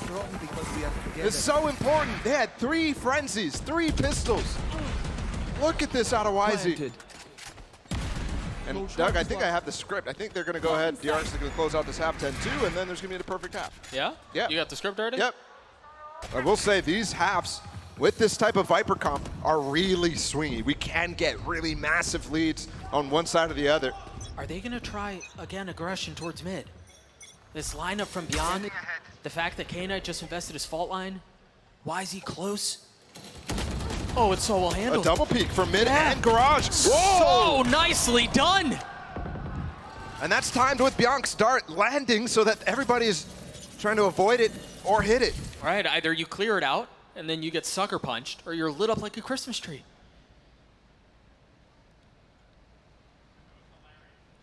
is so important. They had 3 frenzies, 3 pistols. Look at this out of YZ. And Doug, I think I have the script. I think they're gonna go ahead, DRX is gonna close out this half 10-2, and then there's gonna be the perfect half. Yeah? Yeah. You got the script already? Yep. I will say these halves with this type of Viper comp are really swingy. We can get really massive leads on one side or the other. Are they going to try, again, aggression towards mid? This lineup from beyond, the fact that K-Knight just invested his fault line, YZ close. Oh, it's so well A handled. double peek from mid Yeah. and garage. So nicely done. And that's timed with Bianca's dart landing so that everybody is trying to avoid it or hit it. Right, either you clear it out and then you get sucker punched, or you're lit up like a Christmas tree.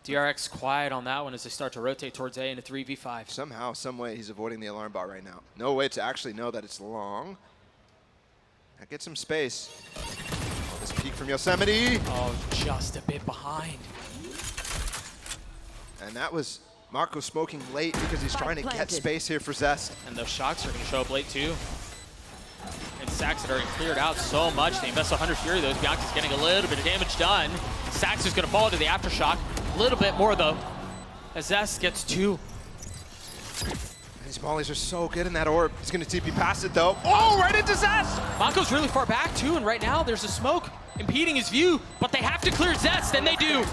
DRX quiet on that one as they start to rotate towards A in a 3v5. Somehow, some way, he's avoiding the alarm bot right now. No way to actually know that it's long. That gets some space. Oh, this peek from Yosemite. Oh, just a bit behind. And that was Mako smoking late because he's trying to get planted. space here for Zest. And those shocks are going to show up late too. And Sax had already cleared out so much. They invest 100 Fury. Those Bianca's getting a little bit of damage done. Sax is going to fall to the aftershock. A little bit more though. As Zest gets 2. These mollies are so good in that orb. He's going to TP past it though. Oh, right into Zest! Mako's really far back too, and right now there's a smoke impeding his view, but they have to clear Zest, and they do.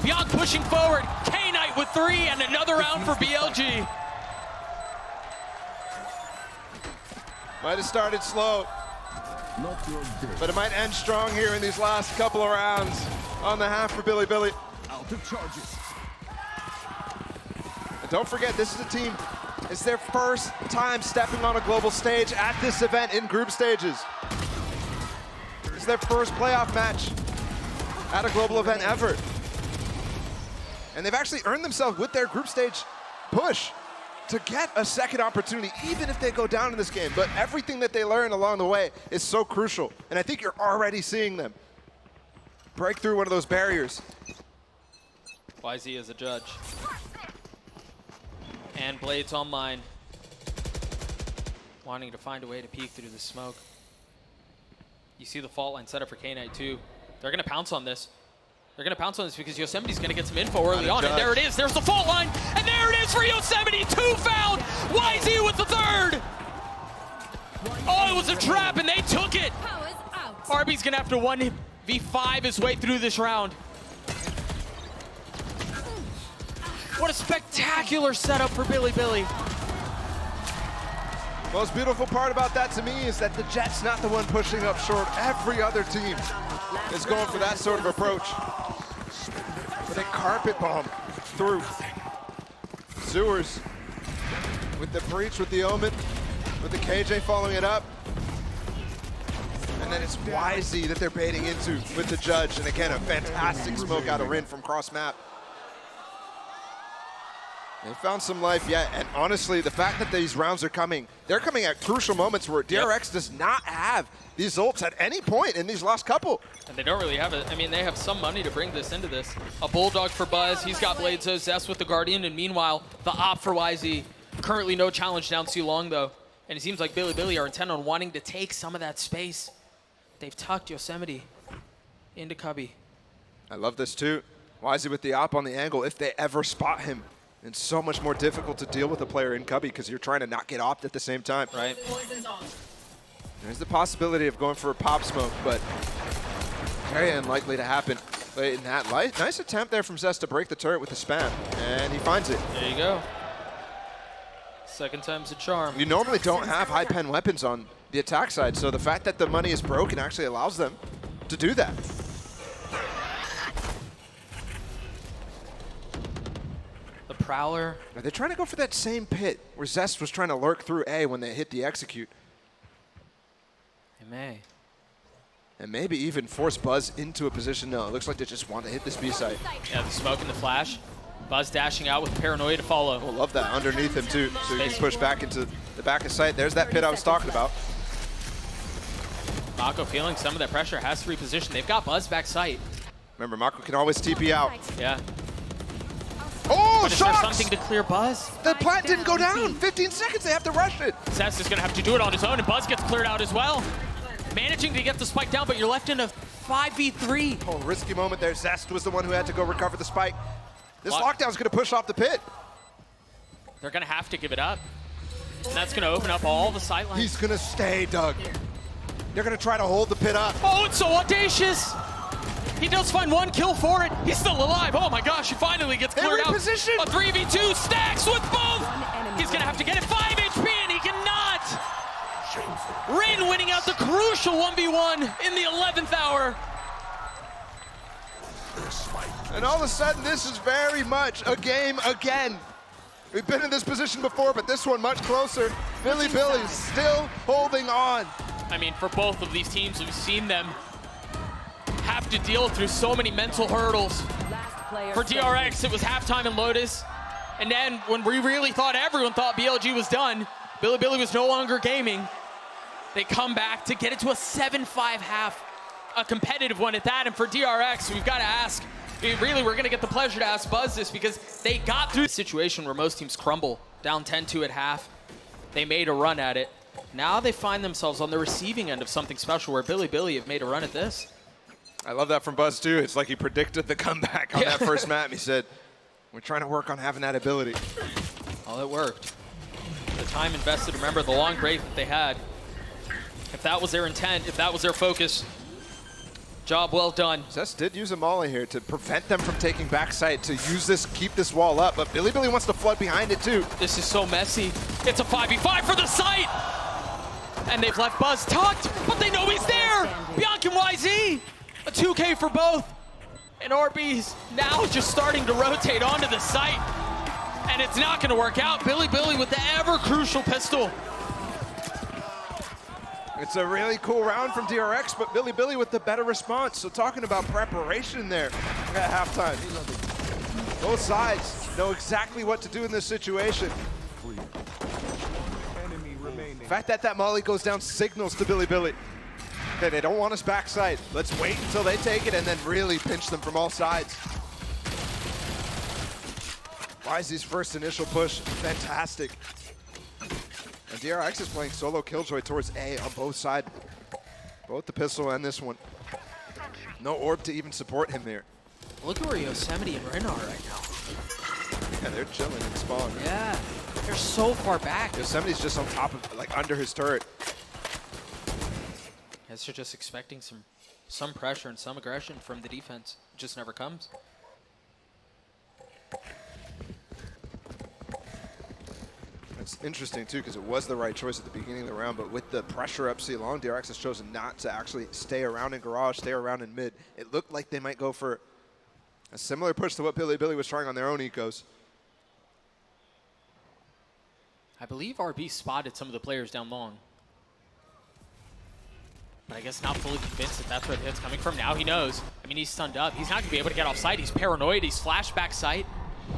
Bianca pushing forward. K-Knight with 3, and another round for BLG. Might have started slow, but it might end strong here in these last couple of rounds on the half for Billy. Out of charges. And don't forget, this is a team, it's their first time stepping on a global stage at this event in group stages. It's their first playoff match at a global event ever. And they've actually earned themselves with their group stage push to get a second opportunity, even if they go down in this game. But everything that they learn along the way is so crucial. And I think you're already seeing them break through one of those barriers. YZ is a judge. And Blades online. Wanting to find a way to peek through the smoke. You see the fault line set up for K-Knight too. They're going to pounce on this. They're going to pounce on this because Yosemite's going to get some info early on. And there it is. There's the fault line. And there it is for Yosemite. 2 found. YZ with the 3rd. Oh, it was a trap, and they took it. Powers out. RB's going to have to 1v5 his way through this round. What a spectacular setup for Billy. Most beautiful part about that to me is that the Jet's not the one pushing up short. Every other team is going for that sort of approach. But a carpet bomb through. Sewers with the breach, with the Omen, with the KJ following it up. And then it's YZ that they're baiting into with the Judge. And again, a fantastic smoke out of Rin from cross map. They found some life yet, and honestly, the fact that these rounds are coming, they're coming at crucial moments where DRX does not have these ults at any point in these last couple. And they don't really have it. I mean, they have some money to bring this into this. A Bulldog for Buzz, he's got Blades, Zest with the Guardian, and meanwhile, the op for YZ. Currently no challenge down too long though. And it seems like Billy are intent on wanting to take some of that space. They've tucked Yosemite into Cubby. I love this too. YZ with the op on the angle if they ever spot him. It's so much more difficult to deal with a player in Cubby because you're trying to not get opt at the same time. Right. There's the possibility of going for a pop smoke, but very unlikely to happen late in that light. Nice attempt there from Zest to break the turret with the spam, and he finds it. There you go. Second time's a charm. You normally don't have high pen weapons on the attack side, so the fact that the money is broken actually allows them to do that. Prowler. Are they trying to go for that same pit where Zest was trying to lurk through A when they hit the execute? They may. And maybe even force Buzz into a position. No, it looks like they just want to hit this B site. Yeah, the smoke and the flash. Buzz dashing out with Paranoia to follow. Oh, love that underneath him too. So he can push back into the back of sight. There's that pit I was talking about. Mako feeling some of that pressure, has to reposition. They've got Buzz back sight. Remember, Mako can always TP out. Yeah. Oh, But is there shots! something to clear Buzz? The plant didn't go down. 15 seconds, they have to rush it. Zest is going to have to do it on his own, and Buzz gets cleared out as well. Managing to get the spike down, but you're left in a 5v3. Oh, risky moment there. Zest was the one who had to go recover the spike. This lockdown's going to push off the pit. They're going to have to give it up. And that's going to open up all the sight lines. He's going to stay, Doug. They're going to try to hold the pit up. Oh, it's so audacious. He does find 1 kill for it. He's still alive. Oh my gosh, he finally gets cleared out. A 3v2, stacks with both. He's gonna have to get it 5 HP and he cannot. Rin winning out the crucial 1v1 in the 11th hour. And all of a sudden, this is very much a game again. We've been in this position before, but this one much closer. Billy's still holding on. I mean, for both of these teams, we've seen them have to deal through so many mental hurdles. For DRX, it was halftime in Lotus. And then when we really thought, everyone thought BLG was done, Billy was no longer gaming. They come back to get it to a 7-5 half, a competitive one at that. And for DRX, we've got to ask, we're going to get the pleasure to ask Buzz this because they got through the situation where most teams crumble, down 10-2 at half. They made a run at it. Now they find themselves on the receiving end of something special where Billy have made a run at this. I love that from Buzz too. It's like he predicted the comeback on that first map. He said, we're trying to work on having that ability. Oh, it worked. The time invested, remember the long break that they had. If that was their intent, if that was their focus, job well done. Zest did use a molly here to prevent them from taking backside, to use this, keep this wall up, but Billy wants to flood behind it too. This is so messy. It's a 5v5 for the site! And they've left Buzz tucked, but they know he's there! Bianca and YZ! A 2K for both. And RB's now just starting to rotate onto the site. And it's not gonna work out. Billy with the ever crucial pistol. It's a really cool round from DRX, but Billy with the better response. So talking about preparation there at halftime. Both sides know exactly what to do in this situation. The fact that molly goes down signals to Billy. Okay, they don't want us backside. Let's wait until they take it and then really pinch them from all sides. YZ's first initial push, fantastic. And DRX is playing solo Killjoy towards A on both sides. Both the pistol and this one. No orb to even support him there. Look at where Yosemite and Ren are right now. Yeah, they're chilling in spawn. Yeah, they're so far back. Yosemite's just on top of, like, under his turret. Guess they're just expecting some pressure and some aggression from the defense. It just never comes. It's interesting, too, because it was the right choice at the beginning of the round, but with the pressure up C-Long, DRX has chosen not to actually stay around in Garage, stay around in mid. It looked like they might go for a similar push to what Billy was trying on their own ecos. I believe RB spotted some of the players down long. But I guess not fully convinced that that's where the hit's coming from. Now he knows. I mean, he's stunned up. He's not going to be able to get off site. He's paranoid. He's flashback sight.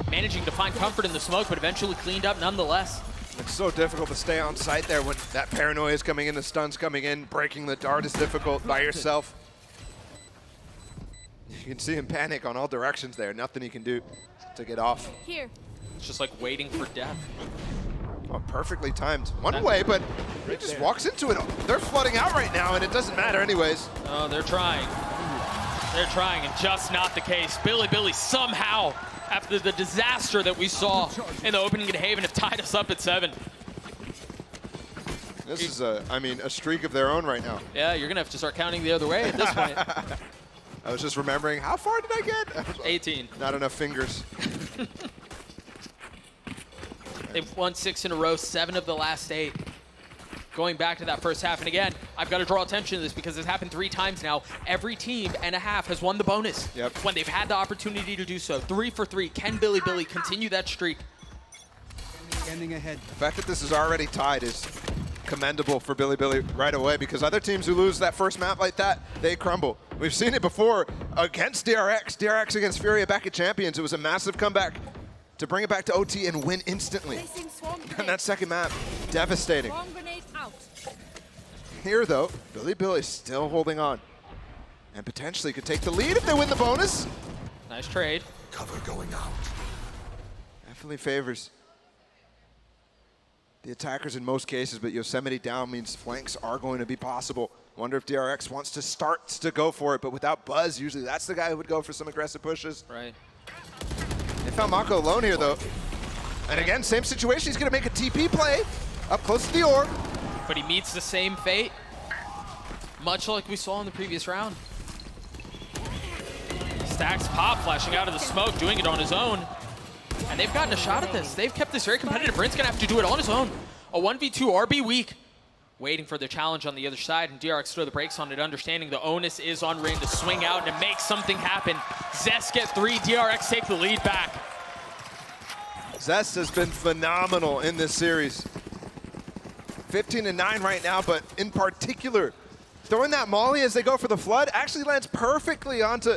Managing to find comfort in the smoke, but eventually cleaned up nonetheless. It's so difficult to stay on site there when that paranoia is coming in, the stun's coming in, breaking the dart is difficult by yourself. You can see him panic on all directions there. Nothing he can do to get off. Here. It's just like waiting for death. Oh, perfectly timed. One way, but he just walks into it. They're flooding out right now, and it doesn't matter anyways. Oh, they're trying. They're trying, and just not the case. Billy somehow, after the disaster that we saw in the opening at Haven, have tied us up at 7. This is a streak of their own right now. Yeah, you're going to have to start counting the other way at this point. I was just remembering, how far did I get? 18. Not enough fingers. They've won 6 in a row, 7 of the last 8. Going back to that first half, and again, I've got to draw attention to this because it's happened 3 times now. Every team and a half has won the bonus when they've had the opportunity to do so. 3 for 3. Can Billy continue that streak? Ending ahead. The fact that this is already tied is commendable for Billy right away, because other teams who lose that first map like that, they crumble. We've seen it before against DRX. DRX against Furia back at Champions. It was a massive comeback to bring it back to OT and win instantly. And that second map, devastating. Here, though, Billy still holding on. And potentially could take the lead if they win the bonus. Nice trade. Cover going out. Definitely favors the attackers in most cases, but Yosemite down means flanks are going to be possible. Wonder if DRX wants to start to go for it, but without Buzz, usually that's the guy who would go for some aggressive pushes. Right. They found Mako alone here, though. And again, same situation. He's going to make a TP play up close to the orb. But he meets the same fate, much like we saw in the previous round. Stacks pop, flashing out of the smoke, doing it on his own. And they've gotten a shot at this. They've kept this very competitive. Brent's going to have to do it on his own. A 1v2 RB weak. Waiting for the challenge on the other side, and DRX throw the brakes on it, understanding the onus is on Rin to swing out and make something happen. Zest get 3, DRX take the lead back. Zest has been phenomenal in this series. 15-9 right now, but in particular, throwing that molly as they go for the flood actually lands perfectly onto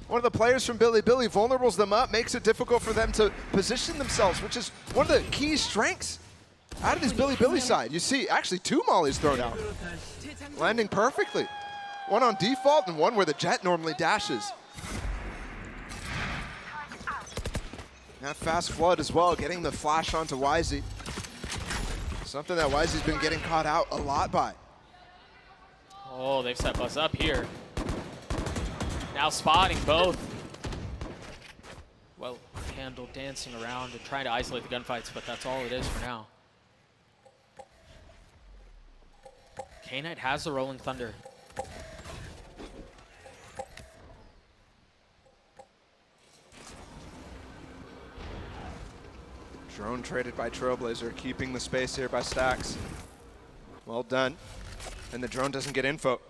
one of the players from Billy. Vulnerables them up, makes it difficult for them to position themselves, which is one of the key strengths out of this Billy side. You see actually 2 mollies thrown out, landing perfectly. One on default and one where the Jet normally dashes. That fast flood as well, getting the flash onto YZ. Something that YZ's been getting caught out a lot by. Oh, they've set Buzz up here. Now spotting both. Well handled, dancing around and trying to isolate the gunfights, but that's all it is for now. K-Knight has the Rolling Thunder. Drone traded by Trailblazer, keeping the space here by Stacks. Well done. And the drone doesn't get info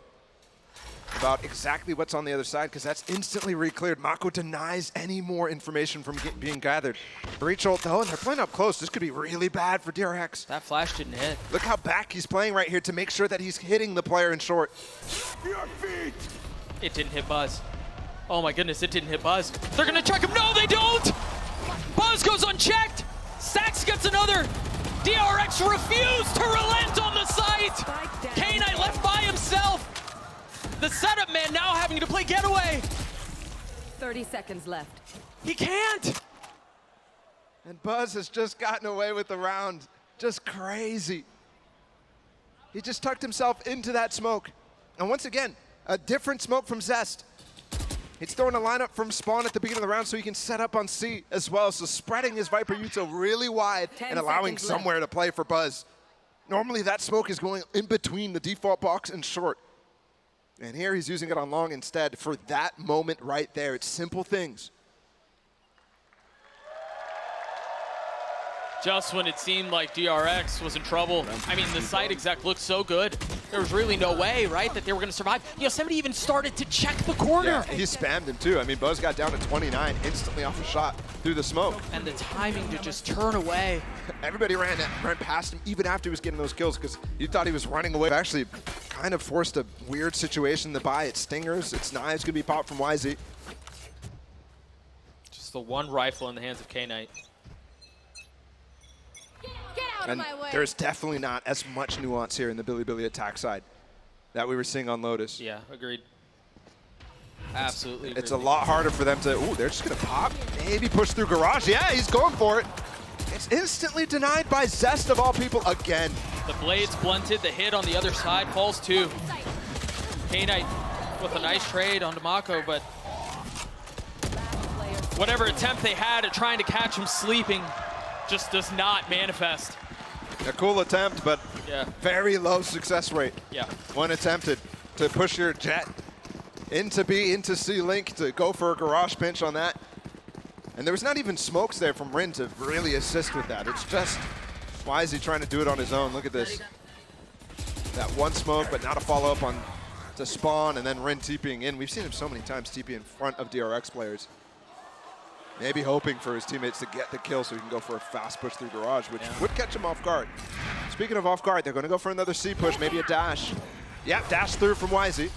about exactly what's on the other side, because that's instantly re-cleared. Mako denies any more information from being gathered. Breach ult though, and they're playing up close. This could be really bad for DRX. That flash didn't hit. Look how back he's playing right here to make sure that he's hitting the player in short. Your feet. It didn't hit Buzz. Oh my goodness, it didn't hit Buzz. They're gonna check him. No, they don't! Buzz goes unchecked. Stacks gets another. DRX refused to relent on the site. K-Knight left by himself. The setup man now having to play getaway. 30 seconds left. He can't. And Buzz has just gotten away with the round. Just crazy. He just tucked himself into that smoke And once again, a different smoke from Zest. He's throwing a lineup from spawn at the beginning of the round so he can set up on C as well. So spreading his Viper util really wide and allowing somewhere to play for Buzz. Normally that smoke is going in between the default box and short. And here he's using it on long instead for that moment right there. It's simple things. Just when it seemed like DRX was in trouble. I mean, the site exec looked so good. There was really no way, right, that they were going to survive. You know, somebody even started to check the corner. Yeah, he spammed him too. I mean, Buzz got down to 29 instantly off a shot through the smoke. And the timing to just turn away. Everybody ran past him even after he was getting those kills because you thought he was running away. Actually, kind of forced a weird situation to buy. It's Stingers, it's knives gonna be popped from YZ. Just the one rifle in the hands of K-Knight. And there's definitely not as much nuance here in the Bilibili attack side that we were seeing on Lotus. Yeah, agreed. Absolutely. It's a lot harder for them to, ooh, they're just gonna pop, maybe push through Garage. Yeah, he's going for it. It's instantly denied by Zest of all people again. The blades blunted, the hit on the other side falls too. K-Knight with a nice trade onto Mako, but whatever attempt they had at trying to catch him sleeping just does not manifest. A cool attempt, but very low success rate. Yeah. One attempted to push your jet into B, into C Link to go for a garage pinch on that. And there was not even smokes there from Rin to really assist with that. It's just, why is he trying to do it on his own? Look at this. That one smoke, but not a follow-up on to spawn, and then Rin TPing in. We've seen him so many times TP in front of DRX players. Maybe hoping for his teammates to get the kill so he can go for a fast push through Garage, which would catch him off guard. Speaking of off guard, they're going to go for another C push, maybe a dash. Yep, dash through from YZ.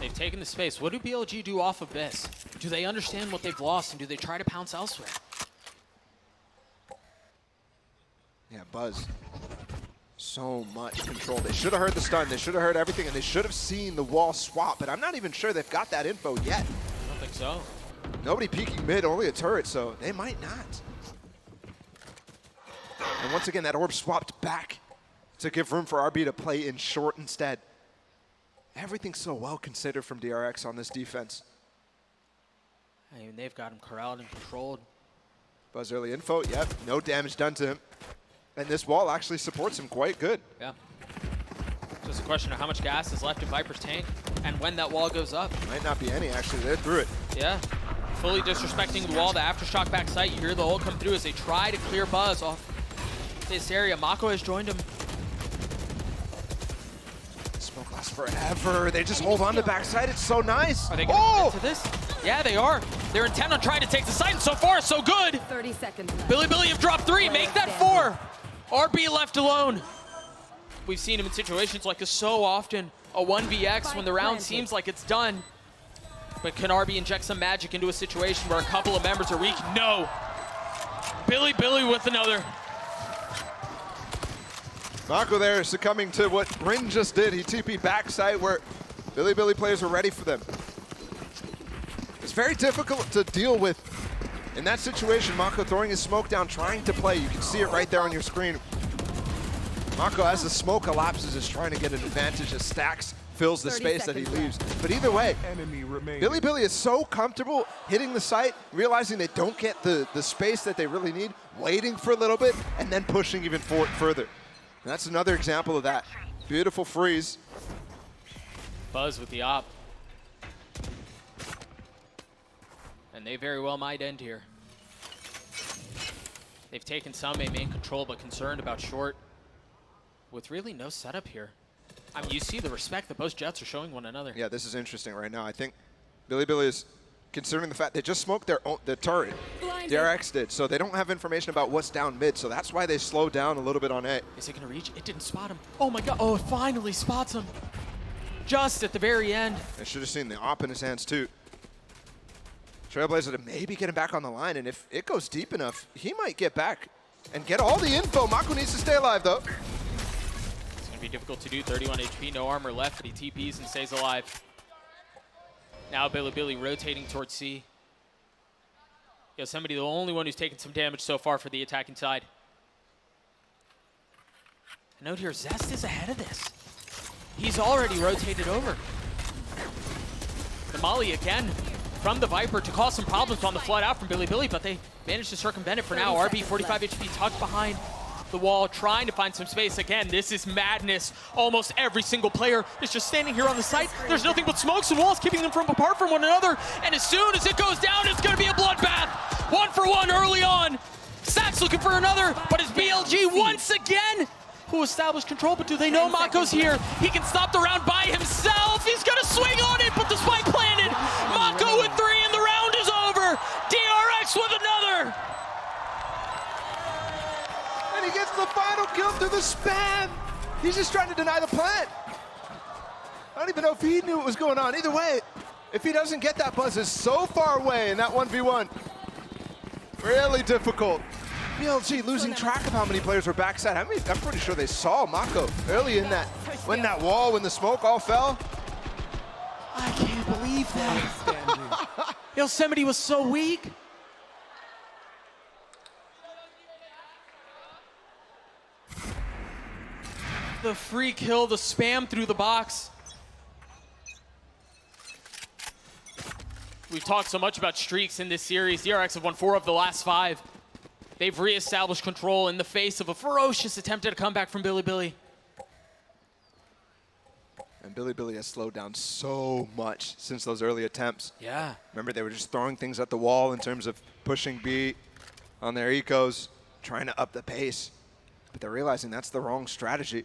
They've taken the space. What do BLG do off of this? Do they understand what they've lost, and do they try to pounce elsewhere? Yeah, Buzz. So much control. They should have heard the stun. They should have heard everything, and they should have seen the wall swap, but I'm not even sure they've got that info yet. I don't think so. Nobody peeking mid, only a turret, so they might not. And once again, that orb swapped back to give room for RB to play in short instead. Everything's so well considered from DRX on this defense. I mean, they've got him corralled and controlled. Buzz early info, yep, no damage done to him. And this wall actually supports him quite good. Yeah. Just a question of how much gas is left in Viper's tank and when that wall goes up. Might not be any, actually. They're through it. Yeah. Fully disrespecting the wall, the Aftershock back sight. You hear the ult come through as they try to clear Buzz off this area. Mako has joined him. Smoke lasts forever. They just hold on to backside. It's so nice. Are they going to get to this? Yeah, they are. They're intent on trying to take the site, and so far, so good. 30 seconds left. Bilibili have dropped 3. Make that 4. RB left alone. We've seen him in situations like this so often. A 1vx when the round seems like it's done. But can RB inject some magic into a situation where a couple of members are weak? No. Bilibili with another. Mako there succumbing to what Rin just did. He TP'd backside where Bilibili players were ready for them. It's very difficult to deal with in that situation. Mako throwing his smoke down, trying to play. You can see it right there on your screen. Mako, as the smoke elapses, is trying to get an advantage as Stacks fills the space that he leaves. But either way, Bilibili is so comfortable hitting the site, realizing they don't get the space that they really need, waiting for a little bit, and then pushing even further. And that's another example of that. Beautiful freeze. Buzz with the op. And they very well might end here. They've taken some main control, but concerned about short with really no setup here. I mean, you see the respect that both Jets are showing one another. Yeah, this is interesting right now. I think Bilibili is considering the fact they just smoked the turret. DRX did, so they don't have information about what's down mid, so that's why they slowed down a little bit on A. Is it going to reach? It didn't spot him. Oh my god. Oh, it finally spots him. Just at the very end. They should have seen the op in his hands too. Trailblazer to maybe get him back on the line, and if it goes deep enough, he might get back and get all the info. Mako needs to stay alive though. It's going to be difficult to do. 31 HP, no armor left, but he TPs and stays alive. Now Bilibili rotating towards C. Yosemite, the only one who's taken some damage so far for the attacking side. A note here, Zest is ahead of this. He's already rotated over. The Molly again from the Viper to cause some problems on the flood out from Billy, but they managed to circumvent it for now. RB 45 HP tucked behind the wall, trying to find some space. Again, this is madness. Almost every single player is just standing here on the site. There's nothing but smokes and walls keeping them from apart from one another. And as soon as it goes down, it's going to be a bloodbath. 1 for 1 early on. Sack's looking for another, but it's BLG once again who established control. But do they know Mako's here? He can stop the round by himself. He's going to swing on it, but the spike planted. Mako with 3, and the round is over. DRX with another. And he gets the final kill through the spam. He's just trying to deny the plant. I don't even know if he knew what was going on. Either way, if he doesn't get that, Buzz is so far away in that 1v1. Really difficult. BLG losing track of how many players were backside. I'm pretty sure they saw Mako early in that, when that wall, when the smoke all fell. I can't believe that. Yosemite was so weak. The free kill, the spam through the box. We've talked so much about streaks in this series. DRX have won 4 of the last 5. They've reestablished control in the face of a ferocious attempt at a comeback from Billy. And Billy has slowed down so much since those early attempts. Yeah. Remember, they were just throwing things at the wall in terms of pushing B on their ecos, trying to up the pace. But they're realizing that's the wrong strategy.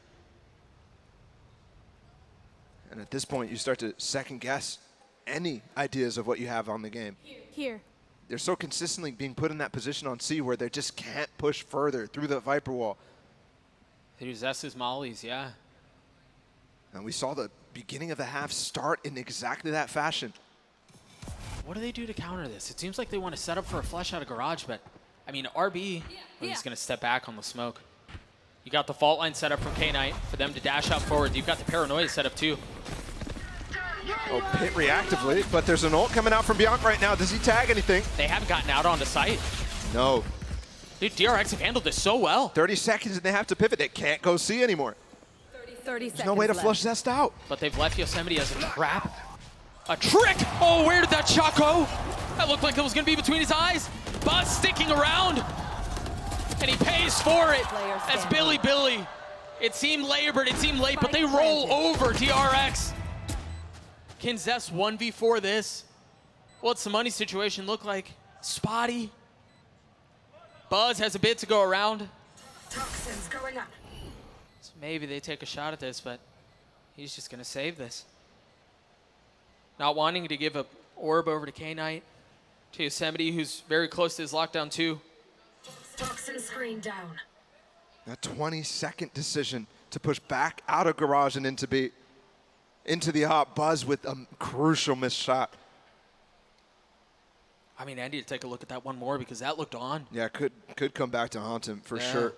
And at this point, you start to second guess any ideas of what you have on the game. Here. They're so consistently being put in that position on C where they just can't push further through the Viper wall. They use S's mollies, yeah. And we saw the beginning of the half start in exactly that fashion. What do they do to counter this? It seems like they want to set up for a flush out of garage, but I mean, RB, he's going to step back on the smoke. You got the fault line set up from K-Knight for them to dash out forward. You've got the paranoia set up too. Oh, pit reactively, but there's an ult coming out from Bianca right now. Does he tag anything? They haven't gotten out onto site. No. Dude, DRX have handled this so well. 30 seconds and they have to pivot. They can't go C anymore. 30 There's no way to flush Zest out. But they've left Yosemite as a trap. A trick! Oh, where did that shot go? That looked like it was going to be between his eyes. Buzz sticking around. And he pays for it. That's Billy. It seemed labored, it seemed late, but they roll over DRX. Can Zest 1v4 this? What's the money situation look like? Spotty. Buzz has a bit to go around. Toxins going up. So maybe they take a shot at this, but he's just going to save this. Not wanting to give a orb over to K-Knight, to Yosemite, who's very close to his lockdown too. Toxin screen down. A 20-second decision to push back out of garage and into B. Into the hot. Buzz with a crucial missed shot. I mean, Andy, to take a look at that one more because that looked on. Yeah, could come back to haunt him for sure.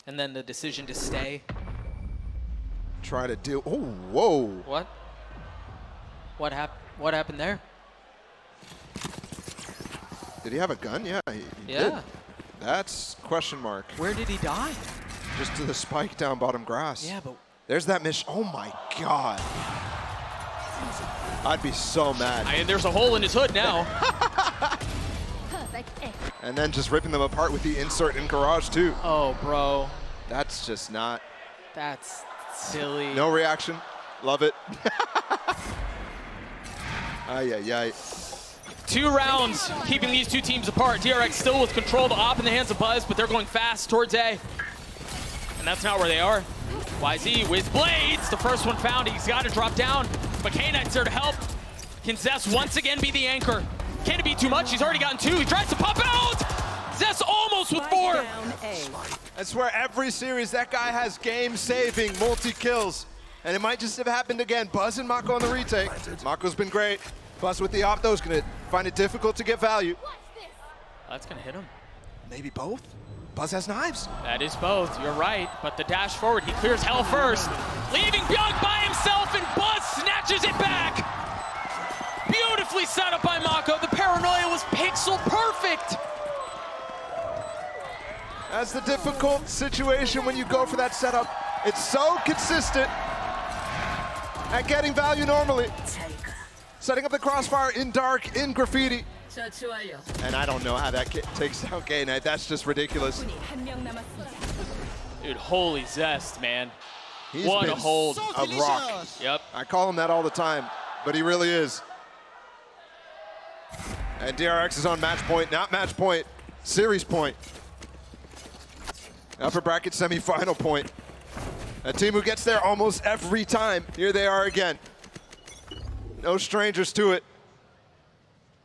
And then the decision to stay. Try to deal. Oh, whoa. What? What happened there? Did he have a gun? Yeah, he did. That's question mark. Where did he die? Just to the spike down bottom grass. Yeah, but there's that mission. Oh my God. I'd be so mad. And there's a hole in his hood now. And then just ripping them apart with the insert in garage too. Oh, bro. That's just not. That's silly. No reaction. Love it. Ay, ay, ay. 2 rounds keeping these two teams apart. DRX still with control, the op in the hands of Buzz, but they're going fast towards A. And that's not where they are. YZ with blades, the first one found. He's got to drop down, but K-Knight's there to help. Can Zest once again be the anchor? Can it be too much? He's already gotten 2. He tries to pop out. Zest almost with 4. I swear every series that guy has game-saving multi-kills. And it might just have happened again. Buzz and Mako on the retake. Mako's been great. Buzz with the op, though, is going to find it difficult to get value. That's going to hit him. Maybe both? Buzz has knives. That is both, you're right. But the dash forward, he clears hell first. Leaving Byung by himself, and Buzz snatches it back. Beautifully set up by Mako. The paranoia was pixel perfect. That's the difficult situation when you go for that setup. It's so consistent at getting value normally. Setting up the crossfire in dark, in graffiti. And I don't know how that takes down K-Knight. That's just ridiculous. Dude, holy zest, man. He's What been a hold. a rock. Yep. I call him that all the time, but he really is. And DRX is on match point, not match point, series point. Upper bracket semi-final point. A team who gets there almost every time. Here they are again. No strangers to it.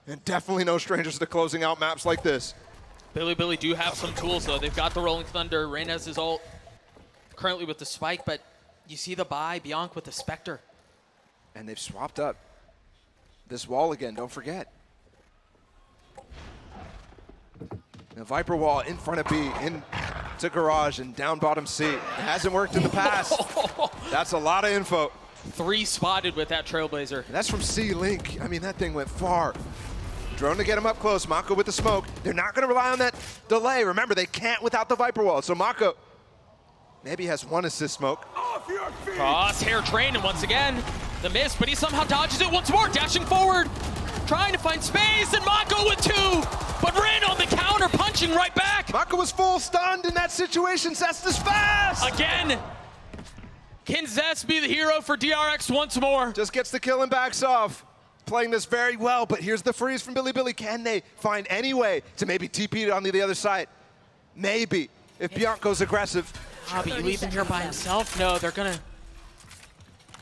And definitely no strangers to closing out maps like this. Billy do have some tools, though. They've got the Rolling Thunder. Reynez is ult currently with the Spike, but you see the buy, Bianca with the Spectre. And they've swapped up this wall again, don't forget. The Viper wall in front of B, into garage and down bottom C. It hasn't worked in the past. That's a lot of info. 3 spotted with that Trailblazer. And that's from C-Link. I mean, that thing went far. Drone to get him up close. Mako with the smoke. They're not going to rely on that delay. Remember, they can't without the Viper wall. So Mako maybe has 1 assist smoke. Off your feet! Crosshair train, and once again, the miss, but he somehow dodges it once more, dashing forward, trying to find space, and Mako with 2, but Rin on the counter, punching right back. Mako was full stunned in that situation. Zest is fast! Again, can Zest be the hero for DRX once more? Just gets the kill and backs off. Playing this very well, but here's the freeze from Billy. Can they find any way to maybe TP it on the other side? Maybe, if Bianco's aggressive. But you leave him here by himself? No, they're gonna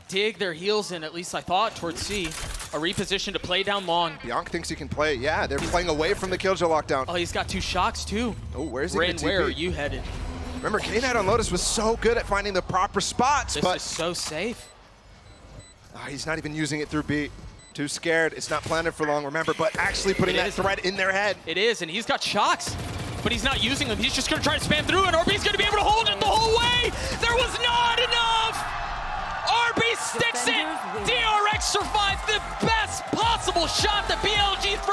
dig their heels in, at least I thought, towards C. A reposition to play down long. Bianca thinks he can play. Yeah, they're playing away from the Killjoy lockdown. Oh, he's got 2 shocks too. Oh, where's he Rin, gonna TP? where are you headed? Remember, K-Knight on Lotus was so good at finding the proper spots, This but is so safe. he's not even using it through B. Too scared. It's not planted for long, remember, but actually putting that threat in their head. It is, and he's got shocks, but he's not using them. He's just gonna try to spam through, and RB's gonna be able to hold it the whole way. There was not enough. RB sticks it. DRX survives the best possible shot that BLG throws.